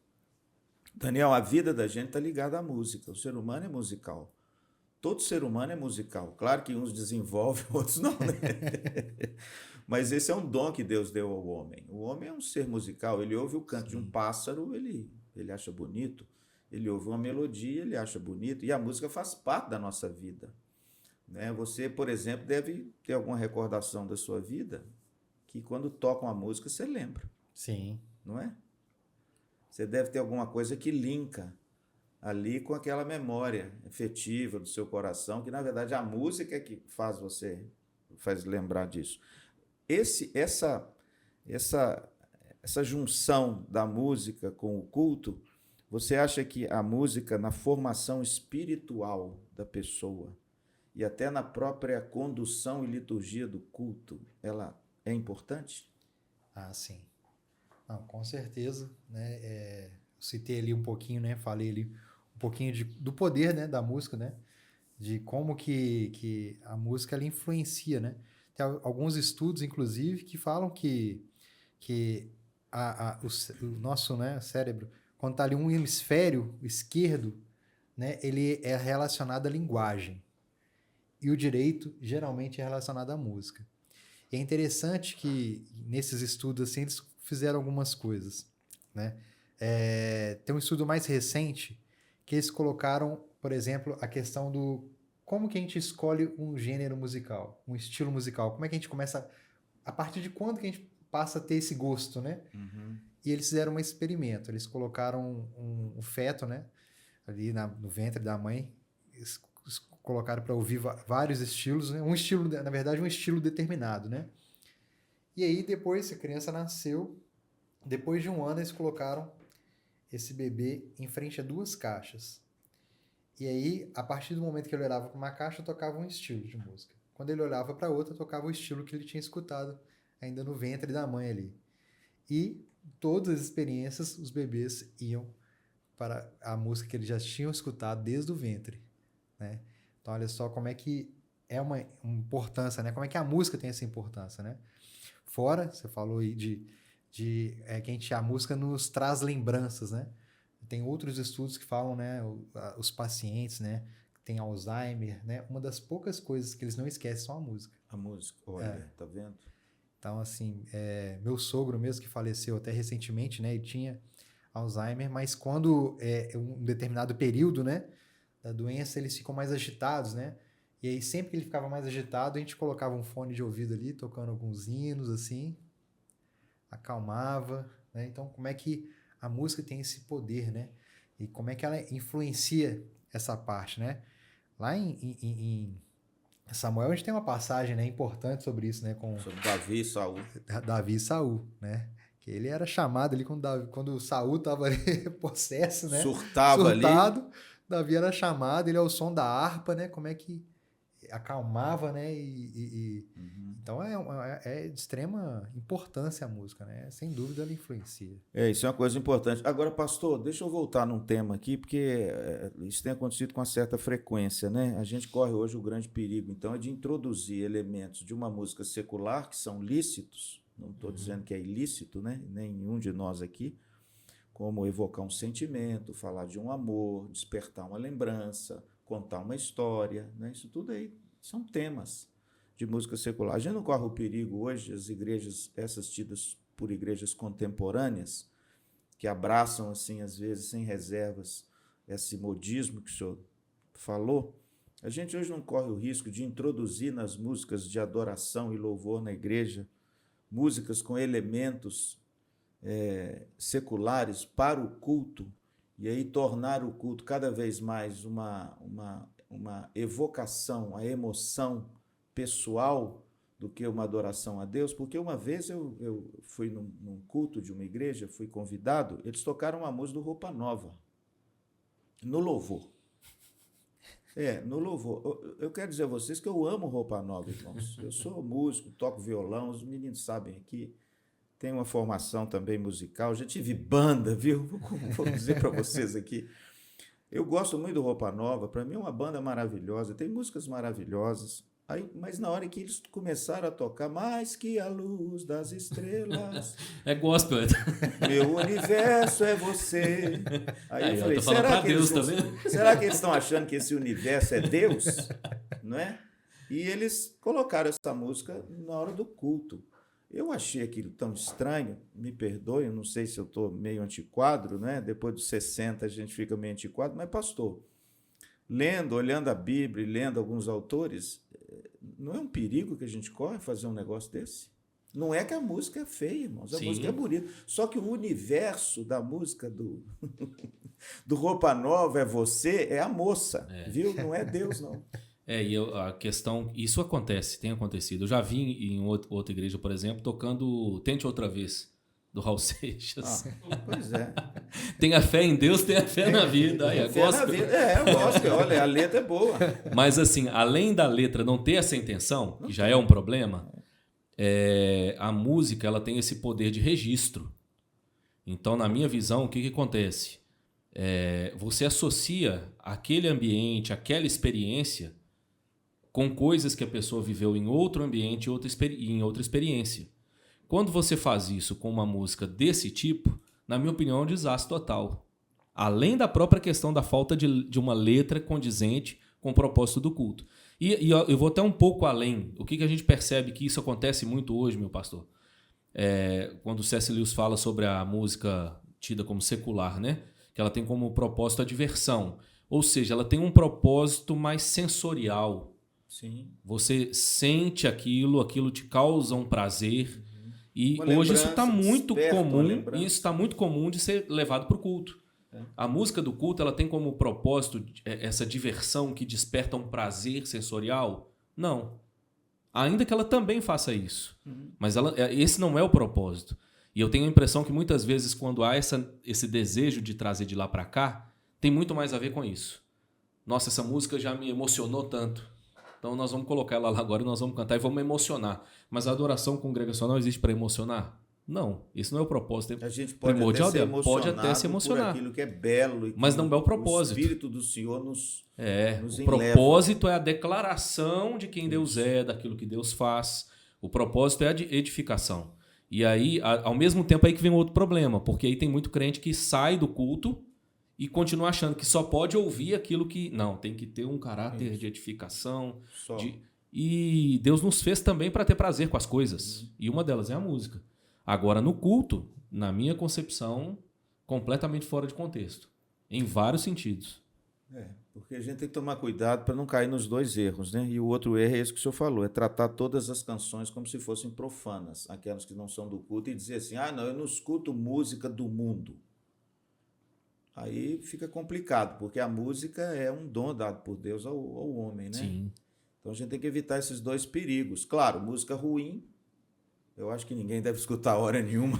Daniel, a vida da gente está ligada à música. O ser humano é musical. Todo ser humano é musical. Claro que uns desenvolvem, outros não, né? Mas esse é um dom que Deus deu ao homem. O homem é um ser musical. Ele ouve o canto de um pássaro, ele acha bonito. Ele ouve uma melodia, ele acha bonito. E a música faz parte da nossa vida. Né? Você, por exemplo, deve ter alguma recordação da sua vida que quando toca uma música você lembra. Sim. Não é? Você deve ter alguma coisa que linka ali com aquela memória efetiva do seu coração, que na verdade a música é que faz lembrar disso. essa junção da música com o culto, você acha que a música, na formação espiritual da pessoa e até na própria condução e liturgia do culto, ela é importante? Ah, sim. Não, com certeza, né? Citei ali um pouquinho, né? Falei ali um pouquinho do poder, né? Da música, né? De como que a música ela influencia, né? Tem alguns estudos, inclusive, que falam que o nosso, né, cérebro, quando está ali um hemisfério esquerdo, né, ele é relacionado à linguagem. E o direito, geralmente, é relacionado à música. E é interessante que, nesses estudos, assim, eles fizeram algumas coisas, né? Tem um estudo mais recente que eles colocaram, por exemplo, a questão do como que a gente escolhe um gênero musical, um estilo musical. Como é que a gente começa... A partir de quando que a gente passa a ter esse gosto, né? Uhum. E eles fizeram um experimento. Eles colocaram um feto, né? Ali no ventre da mãe. Eles colocaram para ouvir vários estilos, né? Um estilo, na verdade, um estilo determinado, né? E aí, depois, a criança nasceu. Depois de um ano, eles colocaram esse bebê em frente a 2 caixas. E aí, a partir do momento que ele olhava para uma caixa, tocava um estilo de música. Quando ele olhava para outra, tocava o estilo que ele tinha escutado ainda no ventre da mãe ali. E todas as experiências, os bebês iam para a música que eles já tinham escutado desde o ventre, né? Então, olha só como é que é uma importância, né? Como é que a música tem essa importância, né? Fora, você falou aí que a música nos traz lembranças, né? Tem outros estudos que falam, né? Os pacientes, né? Que têm Alzheimer, né? Uma das poucas coisas que eles não esquecem são a música. A música, olha, tá vendo? Então, assim, meu sogro mesmo, que faleceu até recentemente, né? Ele tinha Alzheimer, mas quando um determinado período, né? Da doença, eles ficam mais agitados, né? E aí, sempre que ele ficava mais agitado, a gente colocava um fone de ouvido ali, tocando alguns hinos, assim, acalmava, né? Então, como é que a música tem esse poder, né? E como é que ela influencia essa parte, né? Lá em Samuel, a gente tem uma passagem, né, importante sobre isso, né? Sobre Davi e Saul. Davi e Saul, né? Que ele era chamado ali quando Saul estava ali possesso, né? Surtado ali. Davi era chamado, ele é o som da harpa, né? Como é que acalmava, né? Uhum. Então é de extrema importância a música, né? Sem dúvida ela influencia. Isso é uma coisa importante. Agora, pastor, deixa eu voltar num tema aqui, porque isso tem acontecido com uma certa frequência, né? A gente corre hoje o grande perigo, então, é de introduzir elementos de uma música secular que são lícitos, não estou dizendo que é ilícito, né? Nenhum de nós aqui, como evocar um sentimento, falar de um amor, despertar uma lembrança, contar uma história, né? Isso tudo aí são temas de música secular. A gente não corre o perigo hoje, as igrejas, essas tidas por igrejas contemporâneas, que abraçam, assim, às vezes, sem reservas, esse modismo que o senhor falou, a gente hoje não corre o risco de introduzir nas músicas de adoração e louvor na igreja músicas com elementos seculares para o culto, e aí tornar o culto cada vez mais uma evocação, a emoção pessoal do que uma adoração a Deus, porque uma vez eu fui num culto de uma igreja, fui convidado, eles tocaram uma música do Roupa Nova, no louvor. No louvor. Eu quero dizer a vocês que eu amo Roupa Nova, irmãos. Eu sou músico, toco violão, os meninos sabem aqui, tenho uma formação também musical, já tive banda, viu? Vou dizer para vocês aqui. Eu gosto muito do Roupa Nova, para mim é uma banda maravilhosa, tem músicas maravilhosas. Aí, mas na hora que eles começaram a tocar Mais que a luz das estrelas, é gospel. Meu universo é você. Aí eu falei, será que eles estão achando que esse universo é Deus? Não é? E eles colocaram essa música na hora do culto. Eu achei aquilo tão estranho, me perdoe, eu não sei se eu estou meio antiquado, né? Depois dos 60 a gente fica meio antiquado, mas pastor, olhando a Bíblia e lendo alguns autores, não é um perigo que a gente corre fazer um negócio desse? Não é que a música é feia, irmãos, a música é bonita, só que o universo da música do Roupa Nova é você, é a moça, viu? Não é Deus, não. E a questão... Isso acontece, tem acontecido. Eu já vi em outra igreja, por exemplo, tocando Tente Outra Vez, do Raul Seixas. Pois é. Tem a fé em Deus, tem a fé na vida. Aí, Fé na vida. Eu gosto. Olha, a letra é boa. Mas assim, além da letra não ter essa intenção, que já é um problema, a música ela tem esse poder de registro. Então, na minha visão, o que acontece? Você associa aquele ambiente, aquela experiência com coisas que a pessoa viveu em outro ambiente, em outra experiência. Quando você faz isso com uma música desse tipo, na minha opinião, é um desastre total. Além da própria questão da falta de uma letra condizente com o propósito do culto. E eu vou até um pouco além. O que a gente percebe que isso acontece muito hoje, meu pastor? Quando o C.S. Lewis fala sobre a música tida como secular, né? Que ela tem como propósito a diversão. Ou seja, ela tem um propósito mais sensorial. Sim. Você sente aquilo te causa um prazer. E hoje isso está muito comum. E isso está muito comum de ser levado para o culto. A música do culto ela tem como propósito essa diversão que desperta um prazer sensorial? Não. Ainda que ela também faça isso. Mas esse não é o propósito. E eu tenho a impressão que muitas vezes quando há esse desejo de trazer de lá para cá, tem muito mais a ver com isso. Nossa, essa música já me emocionou tanto. Então nós vamos colocar ela lá agora e nós vamos cantar e vamos emocionar. Mas a adoração congregacional existe para emocionar? Não, esse não é o propósito. A gente pode até se emocionar por aquilo que é belo. E mas não é o propósito. O Espírito do Senhor nos o propósito é a declaração de quem Deus é, daquilo que Deus faz. O propósito é a de edificação. E aí, ao mesmo tempo, aí que vem outro problema, porque aí tem muito crente que sai do culto e continua achando que só pode ouvir aquilo que... Não, tem que ter um caráter de edificação. E Deus nos fez também para ter prazer com as coisas. E uma delas é a música. Agora, no culto, na minha concepção, completamente fora de contexto. Em vários sentidos. Porque a gente tem que tomar cuidado para não cair nos dois erros, né? E o outro erro é esse que o senhor falou, é tratar todas as canções como se fossem profanas, aquelas que não são do culto, e dizer assim, não, eu não escuto música do mundo. Aí fica complicado, porque a música é um dom dado por Deus ao homem, né? Sim. Então a gente tem que evitar esses dois perigos. Claro, música ruim, eu acho que ninguém deve escutar hora nenhuma.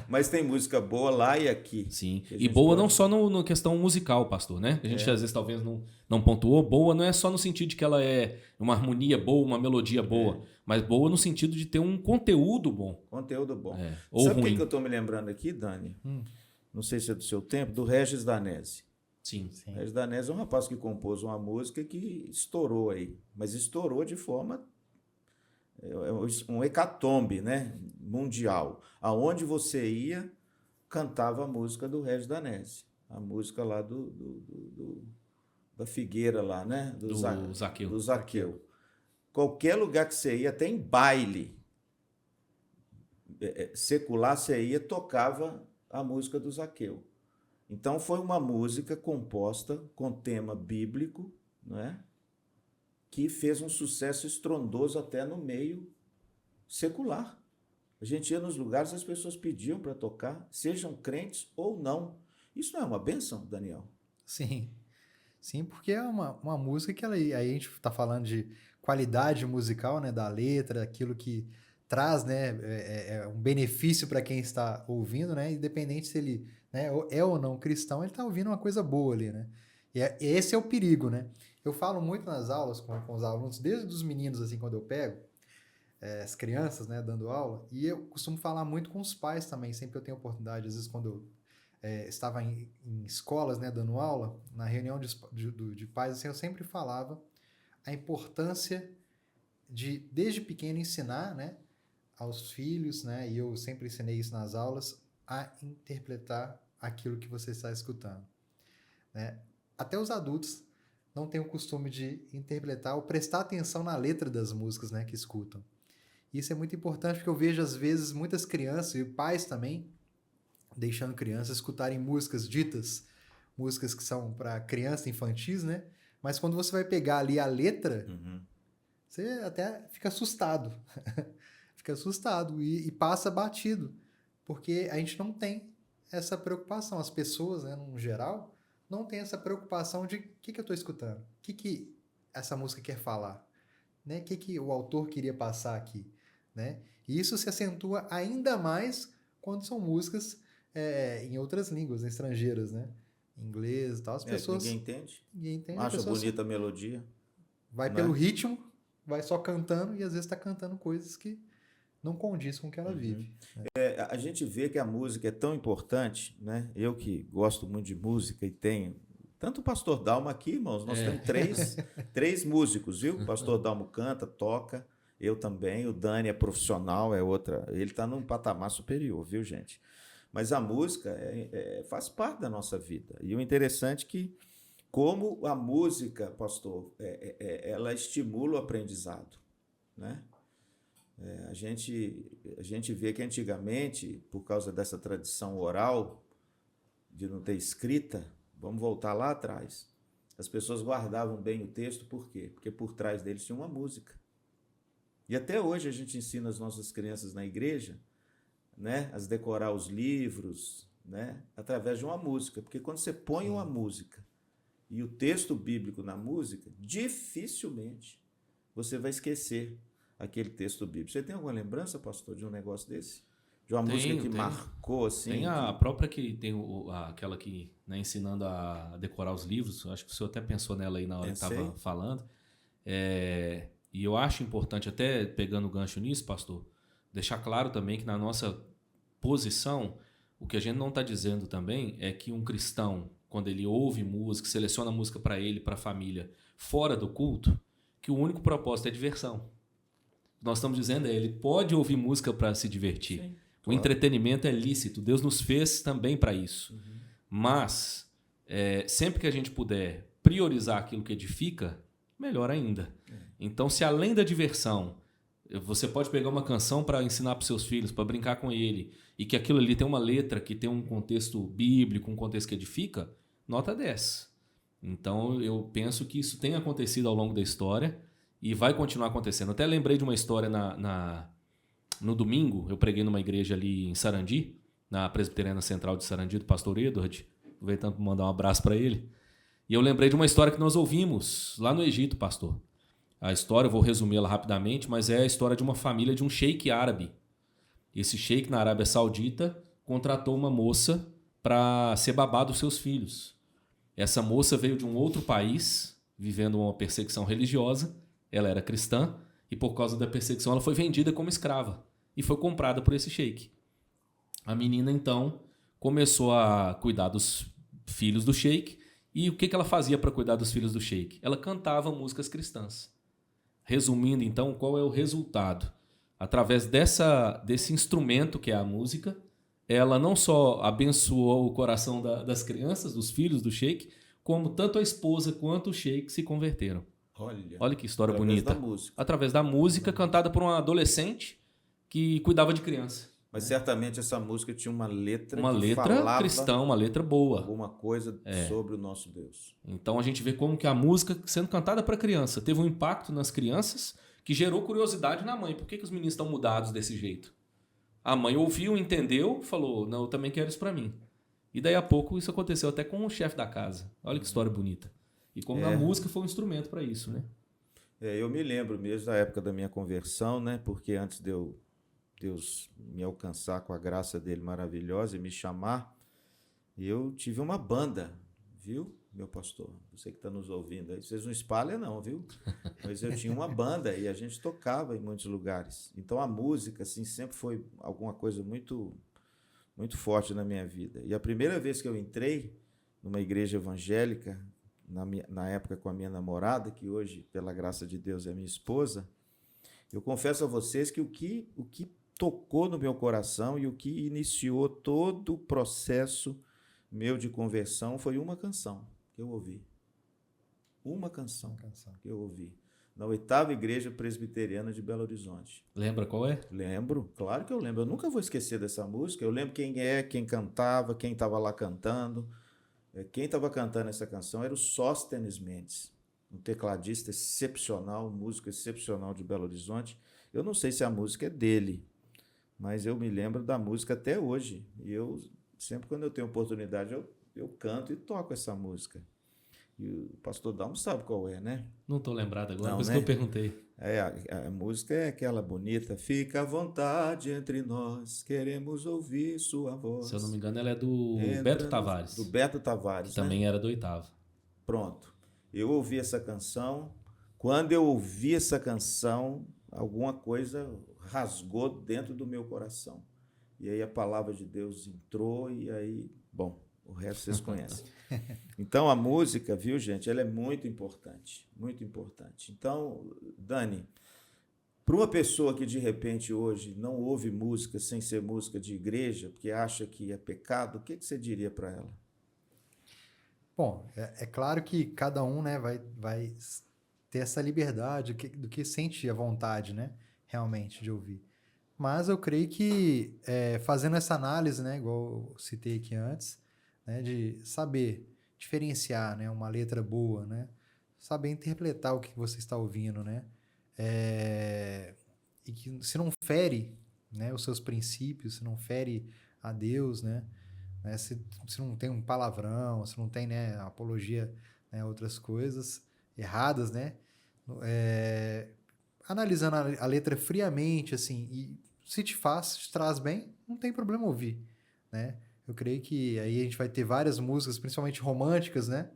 Mas tem música boa lá e aqui. Sim. E boa não só na questão musical, pastor, né? A gente às vezes talvez não pontuou. Boa não é só no sentido de que ela é uma harmonia boa, uma melodia boa. Mas boa no sentido de ter um conteúdo bom. Conteúdo bom. Ou sabe ruim. o que eu estou me lembrando aqui, Dani? Não sei se é do seu tempo, do Regis Danese. Sim. Regis Danese é um rapaz que compôs uma música que estourou aí. Mas estourou de forma... um hecatombe, né? Mundial. Aonde você ia, cantava a música do Regis Danese. A música lá da Figueira lá, né? Do Zaqueu. Do Zaqueu. Qualquer lugar que você ia, até em baile secular, você ia, tocava a música do Zaqueu. Então foi uma música composta com tema bíblico, não é? Que fez um sucesso estrondoso até no meio secular. A gente ia nos lugares e as pessoas pediam para tocar, sejam crentes ou não. Isso não é uma bênção, Daniel? Sim. Sim, porque é uma música que aí a gente está falando de qualidade musical, né, da letra, aquilo que traz, né, um benefício para quem está ouvindo, né, independente se ele, né, é ou não cristão, ele está ouvindo uma coisa boa ali, né. E esse é o perigo, né. Eu falo muito nas aulas com os alunos, desde os meninos, assim, quando eu pego, as crianças, né, dando aula, e eu costumo falar muito com os pais também, sempre que eu tenho oportunidade, às vezes quando eu estava em escolas, né, dando aula, na reunião de pais, assim, eu sempre falava a importância de, desde pequeno, ensinar, né, aos filhos, né, e eu sempre ensinei isso nas aulas, a interpretar aquilo que você está escutando, né. Até os adultos não têm o costume de interpretar ou prestar atenção na letra das músicas, né, que escutam. Isso é muito importante porque eu vejo, às vezes, muitas crianças e pais também deixando crianças escutarem músicas ditas, músicas que são para crianças infantis, né? Mas quando você vai pegar ali a letra, você até fica assustado. Fica assustado e passa batido, porque a gente não tem essa preocupação. As pessoas, né, no geral, não tem essa preocupação de o que eu estou escutando, o que essa música quer falar? Né? O que o autor queria passar aqui? Né? E isso se acentua ainda mais quando são músicas em outras línguas, estrangeiras, né? Inglês e tal. As pessoas... Ninguém entende. Ninguém entende. Acha bonita a melodia. Vai pelo ritmo, vai só cantando e às vezes está cantando coisas que não condiz com o que ela vive. Né? A gente vê que a música é tão importante, né? Eu que gosto muito de música e tenho... Tanto o Pastor Dalmo aqui, irmãos, nós temos três músicos, viu? O Pastor Dalmo canta, toca, eu também, o Dani é profissional, é outra... Ele está num patamar superior, viu, gente? Mas a música faz parte da nossa vida. E o interessante é que, como a música, pastor, ela estimula o aprendizado, né? A gente vê que antigamente, por causa dessa tradição oral, de não ter escrita, vamos voltar lá atrás, as pessoas guardavam bem o texto, por quê? Porque por trás deles tinha uma música. E até hoje a gente ensina as nossas crianças na igreja, né, a decorar os livros, né, através de uma música. Porque quando você põe uma música e o texto bíblico na música, dificilmente você vai esquecer aquele texto bíblico. Você tem alguma lembrança, pastor, de um negócio desse? De uma música que marcou assim? Tem a própria que tem aquela que, né, ensinando a decorar os livros. Acho que o senhor até pensou nela aí na hora que estava falando. E eu acho importante, até pegando o gancho nisso, pastor, deixar claro também que na nossa posição, o que a gente não está dizendo também é que um cristão, quando ele ouve música, seleciona música para ele, para a família, fora do culto, que o único propósito é diversão. Nós estamos dizendo ele pode ouvir música para se divertir. Sim, claro. O entretenimento é lícito, Deus nos fez também para isso. Uhum. Mas, sempre que a gente puder priorizar aquilo que edifica, melhor ainda. Então, se além da diversão, você pode pegar uma canção para ensinar para os seus filhos, para brincar com ele, e que aquilo ali tem uma letra que tem um contexto bíblico, um contexto que edifica, nota 10. Então, eu penso que isso tem acontecido ao longo da história e vai continuar acontecendo. Até lembrei de uma história no domingo, eu preguei numa igreja ali em Sarandi, na Presbiteriana Central de Sarandi, do pastor Edward, aproveitando para mandar um abraço para ele. E eu lembrei de uma história que nós ouvimos lá no Egito, pastor. A história, eu vou resumi-la rapidamente, mas é a história de uma família de um sheik árabe. Esse sheik na Arábia Saudita contratou uma moça para ser babá dos seus filhos. Essa moça veio de um outro país, vivendo uma perseguição religiosa. Ela era cristã e por causa da perseguição ela foi vendida como escrava e foi comprada por esse sheik. A menina, então, começou a cuidar dos filhos do sheik. E o que ela fazia para cuidar dos filhos do sheik? Ela cantava músicas cristãs. Resumindo, então, qual é o resultado? Através desse instrumento que é a música, ela não só abençoou o coração das crianças, dos filhos do sheik, como tanto a esposa quanto o sheik se converteram. Olha que história bonita. Através da música cantada por um adolescente que cuidava de criança. Mas certamente essa música tinha uma letra cristã, uma letra boa. Alguma coisa sobre o nosso Deus. Então a gente vê como que a música sendo cantada para criança teve um impacto nas crianças que gerou curiosidade na mãe. Por que os meninos estão mudados desse jeito? A mãe ouviu, entendeu, falou, não, eu também quero isso para mim. E daí a pouco isso aconteceu até com o chefe da casa. Olha que história bonita. E como a música foi um instrumento para isso, né? Eu me lembro mesmo da época da minha conversão, né? Porque antes de Deus me alcançar com a graça dele maravilhosa e me chamar, eu tive uma banda, viu, meu pastor? Você que está nos ouvindo aí, vocês não espalham não, viu? Mas eu tinha uma banda e a gente tocava em muitos lugares. Então a música assim, sempre foi alguma coisa muito, muito forte na minha vida. E a primeira vez que eu entrei numa igreja evangélica, na época com a minha namorada, que hoje, pela graça de Deus, é minha esposa, eu confesso a vocês que o que tocou no meu coração e o que iniciou todo o processo meu de conversão foi uma canção que eu ouvi. Uma canção que eu ouvi. Na 8ª Igreja Presbiteriana de Belo Horizonte. Lembra qual é? Lembro, claro que eu lembro. Eu nunca vou esquecer dessa música. Eu lembro quem cantava, quem estava lá cantando. Quem estava cantando essa canção era o Sóstenes Mendes, um tecladista excepcional, um músico excepcional de Belo Horizonte. Eu não sei se a música é dele, mas eu me lembro da música até hoje. E eu, sempre quando eu tenho oportunidade, eu canto e toco essa música. E o pastor Dalmo sabe qual é, né? Não estou lembrado agora, Não, por isso né? que eu perguntei. A música é aquela bonita. Fica à vontade entre nós, queremos ouvir sua voz. Se eu não me engano, ela é do Entra Beto Tavares. Do Beto Tavares, que também era do Oitavo. Pronto. Eu ouvi essa canção. Quando eu ouvi essa canção, alguma coisa rasgou dentro do meu coração. E aí a palavra de Deus entrou e aí, bom, o resto vocês conhecem. Então a música, viu, gente, ela é muito importante, muito importante. Então, Dani, para uma pessoa que de repente hoje não ouve música sem ser música de igreja, porque acha que é pecado, o que você diria para ela? Bom, é claro que cada um, né, vai ter essa liberdade do que sente a vontade, né, realmente de ouvir. Mas eu creio que fazendo essa análise, né, igual eu citei aqui antes, né, de saber diferenciar, né, uma letra boa, né, saber interpretar o que você está ouvindo, né, e que se não fere, né, os seus princípios, se não fere a Deus, né, se não tem um palavrão, se não tem, né, apologia, né, outras coisas erradas, né, analisando a letra friamente, assim, e se te traz bem, não tem problema ouvir, né? Eu creio que aí a gente vai ter várias músicas, principalmente românticas, né,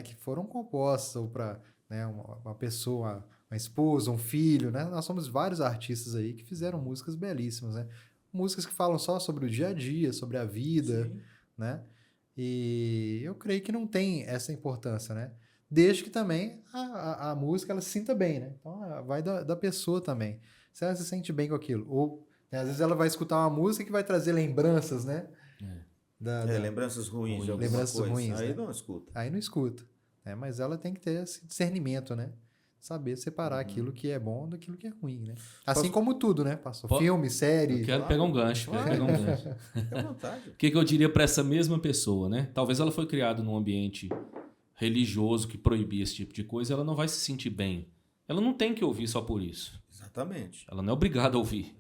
que foram compostas ou para, né, uma pessoa, uma esposa, um filho, né? Nós somos vários artistas aí que fizeram músicas belíssimas, né? Músicas que falam só sobre o dia a dia, sobre a vida, sim, né? E eu creio que não tem essa importância, né? Desde que também a música ela se sinta bem, né? Então vai da pessoa também. Se ela se sente bem com aquilo. Ou, né, às vezes ela vai escutar uma música que vai trazer lembranças, né? Lembranças ruins de alguma lembranças coisa. Ruins, aí né? não escuta. Aí não escuta. Né? Mas ela tem que ter esse discernimento, né? Saber separar aquilo que é bom daquilo que é ruim, né? Assim como tudo, né, pastor? Filme, série... Eu quero pegar um gancho, Fique à vontade. O que eu diria para essa mesma pessoa, né? Talvez ela foi criada num ambiente religioso que proibia esse tipo de coisa, ela não vai se sentir bem. Ela não tem que ouvir só por isso. Exatamente. Ela não é obrigada a ouvir.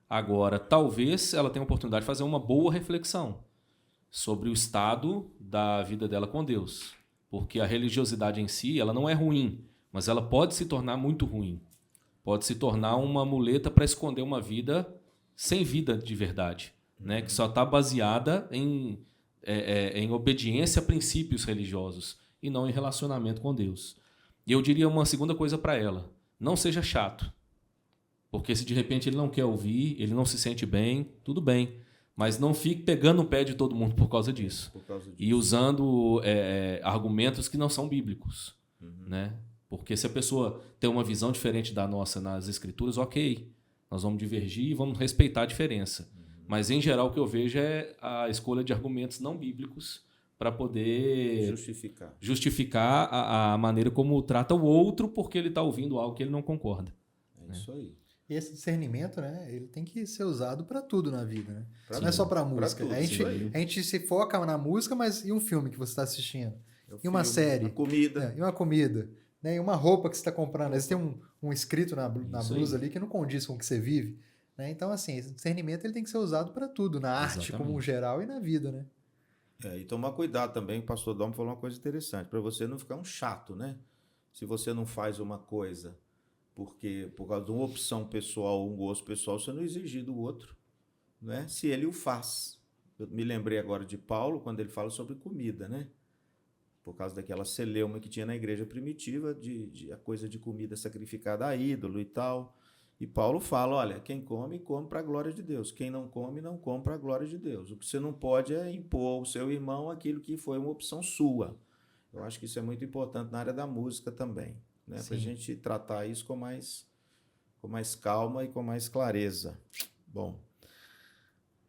Agora, talvez ela tenha a oportunidade de fazer uma boa reflexão sobre o estado da vida dela com Deus. Porque a religiosidade em si, ela não é ruim, mas ela pode se tornar muito ruim. Pode se tornar uma muleta para esconder uma vida sem vida de verdade, né? Que só está baseada em obediência a princípios religiosos e não em relacionamento com Deus. E eu diria uma segunda coisa para ela: não seja chato. Porque se de repente ele não quer ouvir, ele não se sente bem, tudo bem. Mas não fique pegando o pé de todo mundo por causa disso. E usando argumentos que não são bíblicos. Né? Porque se a pessoa tem uma visão diferente da nossa nas escrituras, ok. Nós vamos divergir e vamos respeitar a diferença. Mas, em geral, o que eu vejo é a escolha de argumentos não bíblicos para poder justificar a maneira como trata o outro porque ele está ouvindo algo que ele não concorda. É isso aí. E esse discernimento, né, ele tem que ser usado para tudo na vida, né? Não é só para música. Tudo, a gente se foca na música, mas e um filme que você está assistindo? E uma série? Uma comida. E uma comida. Né? E uma roupa que você está comprando. Às vezes tem um escrito na blusa ali que não condiz com o que você vive. Né? Então, assim, esse discernimento ele tem que ser usado para tudo, na arte como um geral e na vida, né? E tomar cuidado também, o pastor Dom falou uma coisa interessante, para você não ficar um chato, né? Se você não faz uma coisa porque por causa de uma opção pessoal, um gosto pessoal, você não exigir do outro, né? Se ele o faz. Eu me lembrei agora de Paulo, quando ele fala sobre comida, né? Por causa daquela celeuma que tinha na igreja primitiva, de a coisa de comida sacrificada a ídolo e tal. E Paulo fala, olha, quem come, come para a glória de Deus. Quem não come para a glória de Deus. O que você não pode é impor ao seu irmão aquilo que foi uma opção sua. Eu acho que isso é muito importante na área da música também. Né, para a gente tratar isso com mais calma e com mais clareza. Bom,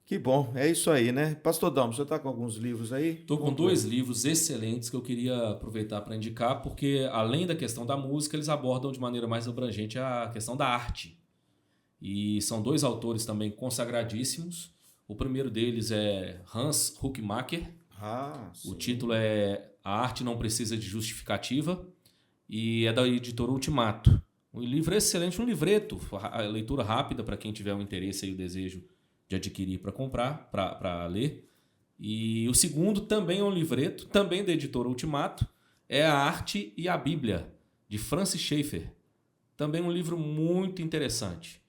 que bom, é isso aí, né? Pastor Dom, você está com alguns livros aí? Estou com 2 livros excelentes que eu queria aproveitar para indicar, porque além da questão da música, eles abordam de maneira mais abrangente a questão da arte. E são 2 autores também consagradíssimos. O primeiro deles é Hans Huckmacher. O título é A Arte Não Precisa de Justificativa. E é da editora Ultimato. Um livro excelente, um livreto, a leitura rápida para quem tiver o interesse e o desejo de adquirir para comprar, para ler. E o segundo também é um livreto, também da editora Ultimato, é A Arte e a Bíblia, de Francis Schaeffer. Também um livro muito interessante.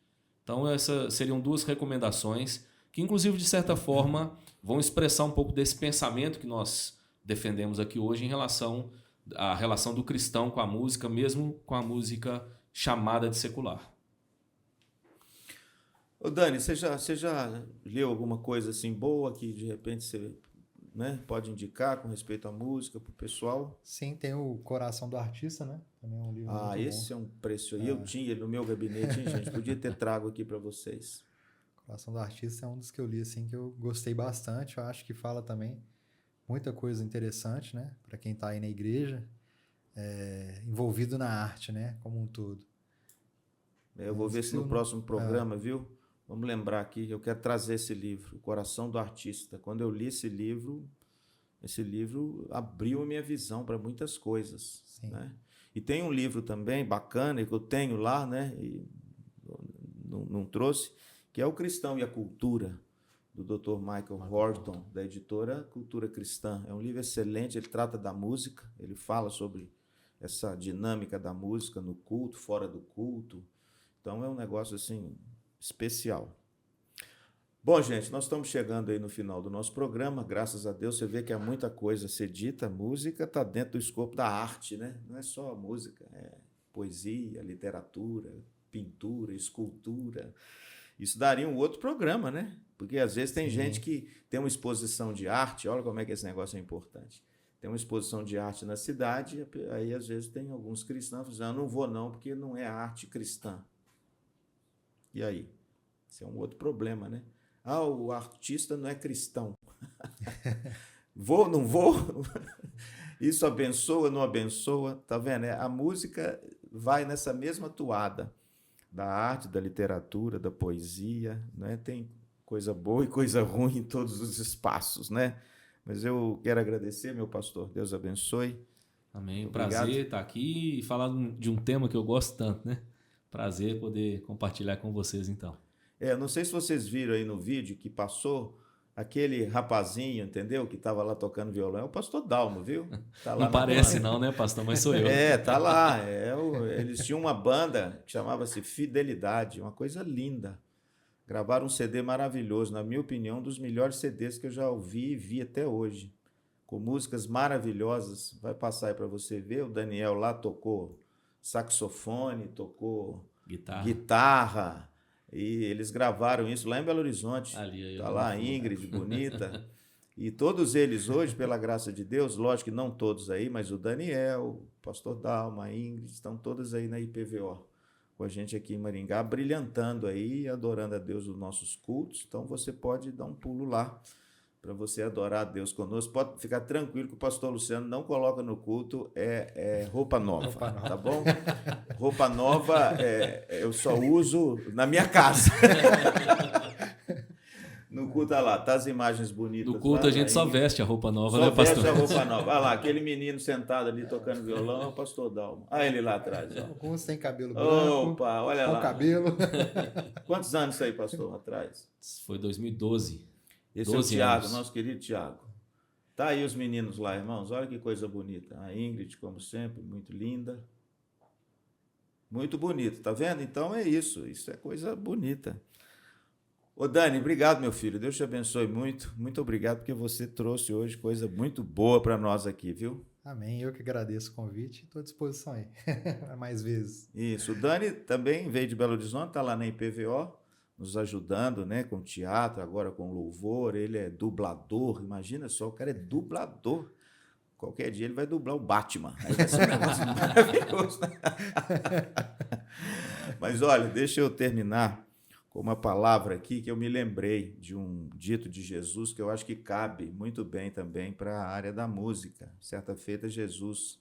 Então, essas seriam 2 recomendações que, inclusive, de certa forma, vão expressar um pouco desse pensamento que nós defendemos aqui hoje em relação à relação do cristão com a música, mesmo com a música chamada de secular. Ô Dani, você já leu alguma coisa assim boa que de repente você, né, pode indicar com respeito à música para o pessoal? Sim, tem o Coração do Artista, né? Também é um livro muito Esse bom. é um preço aí. Eu tinha ele no meu gabinete, hein, gente? Podia ter trago aqui para vocês. Coração do Artista é um dos que eu li, assim, que eu gostei bastante. Eu acho que fala também muita coisa interessante, né? Para quem está aí na igreja, envolvido na arte, né? Como um todo. Eu vou ver se no próximo programa, viu? Vamos lembrar aqui, eu quero trazer esse livro, O Coração do Artista. Quando eu li esse livro abriu a minha visão para muitas coisas. Sim. Né? E tem um livro também bacana que eu tenho lá, né? E não trouxe, que é O Cristão e a Cultura, do Dr. Michael Horton, da editora Cultura Cristã. É um livro excelente, ele trata da música, ele fala sobre essa dinâmica da música no culto, fora do culto. Então é um negócio assim especial. Bom, gente, nós estamos chegando aí no final do nosso programa. Graças a Deus, você vê que há muita coisa a ser dita. A música está dentro do escopo da arte, né? Não é só a música, é poesia, literatura, pintura, escultura. Isso daria um outro programa, né? Porque às vezes tem gente que tem uma exposição de arte, olha como é que esse negócio é importante. Tem uma exposição de arte na cidade, aí às vezes tem alguns cristãos dizendo, não vou não, porque não é arte cristã. E aí? Isso é um outro problema, né? O artista não é cristão. Vou, não vou? Isso abençoa, não abençoa? Tá vendo? A música vai nessa mesma toada da arte, da literatura, da poesia, né? Tem coisa boa e coisa ruim em todos os espaços, né? Mas eu quero agradecer, meu pastor. Deus abençoe. Amém. Obrigado. Prazer estar aqui e falar de um tema que eu gosto tanto, né? Prazer poder compartilhar com vocês, então. Não sei se vocês viram aí no vídeo que passou aquele rapazinho, entendeu? Que estava lá tocando violão. É o pastor Dalmo, viu? Tá lá não parece não, né, pastor? Mas sou eu. Tá lá. Eles tinham uma banda que chamava-se Fidelidade, uma coisa linda. Gravaram um CD maravilhoso, na minha opinião, um dos melhores CDs que eu já ouvi e vi até hoje. Com músicas maravilhosas. Vai passar aí para você ver. O Daniel lá tocou saxofone, tocou guitarra. E eles gravaram isso lá em Belo Horizonte. Está lá a Ingrid, bonita. E todos eles hoje, pela graça de Deus, lógico que não todos aí, mas o Daniel, o pastor Dalma, a Ingrid, estão todos aí na IPVO, com a gente aqui em Maringá, brilhantando aí, adorando a Deus nos nossos cultos. Então você pode dar um pulo lá para você adorar a Deus conosco. Pode ficar tranquilo que o pastor Luciano não coloca no culto roupa nova, tá bom? Roupa nova eu só uso na minha casa. No culto, olha lá, tá as imagens bonitas. No culto lá, a gente só veste a roupa nova, né, pastor? Só veste a roupa nova. Olha lá, aquele menino sentado ali tocando violão é o pastor Dalmo. Olha ele lá atrás. Ó. Alguns têm cabelo branco. Opa, olha lá. Cabelo. Quantos anos isso aí, pastor, atrás? Foi 2012. Esse é o Tiago, nosso querido Tiago. Tá aí os meninos lá, irmãos. Olha que coisa bonita. A Ingrid, como sempre, muito linda. Muito bonito, tá vendo? Então é isso. Isso é coisa bonita. Ô Dani, obrigado, meu filho. Deus te abençoe muito. Muito obrigado, porque você trouxe hoje coisa muito boa para nós aqui, viu? Amém. Eu que agradeço o convite. Estou à disposição aí. Mais vezes. Isso. O Dani também veio de Belo Horizonte, está lá na IPVO, nos ajudando, né, com teatro, agora com louvor. Ele é dublador. Imagina só, o cara é dublador. Qualquer dia ele vai dublar o Batman. Aí vai ser um negócio maravilhoso. Mas olha, deixa eu terminar com uma palavra aqui que eu me lembrei de um dito de Jesus que eu acho que cabe muito bem também para a área da música. Certa feita, Jesus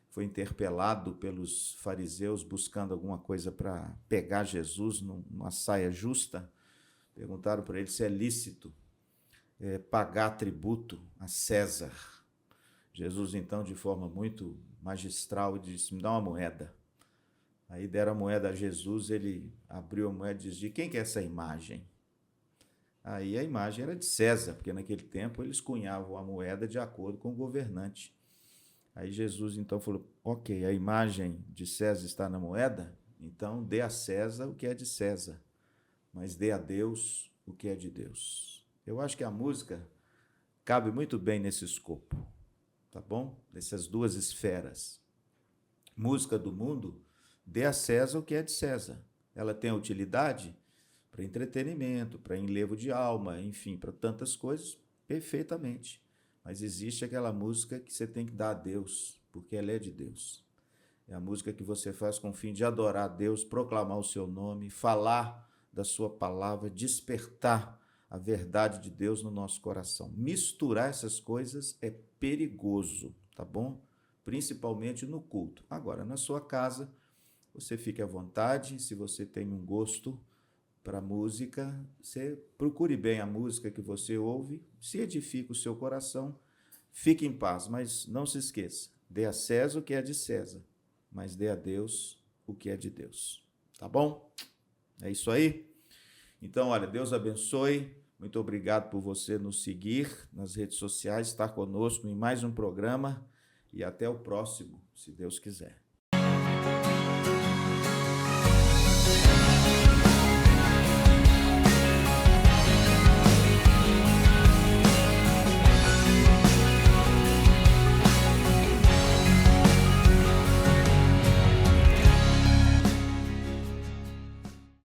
foi interpelado pelos fariseus buscando alguma coisa para pegar Jesus numa saia justa. Perguntaram para ele se é lícito pagar tributo a César. Jesus, então, de forma muito magistral, disse, me dá uma moeda. Aí deram a moeda a Jesus, ele abriu a moeda e disse, de quem que é essa imagem? Aí a imagem era de César, porque naquele tempo eles cunhavam a moeda de acordo com o governante. Aí Jesus então falou, ok, a imagem de César está na moeda, então dê a César o que é de César, mas dê a Deus o que é de Deus. Eu acho que a música cabe muito bem nesse escopo, tá bom? Dessas duas esferas. Música do mundo, dê a César o que é de César. Ela tem utilidade para entretenimento, para enlevo de alma, enfim, para tantas coisas, perfeitamente. Mas existe aquela música que você tem que dar a Deus, porque ela é de Deus. É a música que você faz com o fim de adorar a Deus, proclamar o seu nome, falar da sua palavra, despertar a verdade de Deus no nosso coração. Misturar essas coisas é perigoso, tá bom? Principalmente no culto. Agora, na sua casa, você fique à vontade, se você tem um gosto para música, você procure bem a música que você ouve, se edifica o seu coração, fique em paz, mas não se esqueça, dê a César o que é de César, mas dê a Deus o que é de Deus, tá bom? É isso aí? Então, olha, Deus abençoe, muito obrigado por você nos seguir nas redes sociais, estar conosco em mais um programa e até o próximo, se Deus quiser.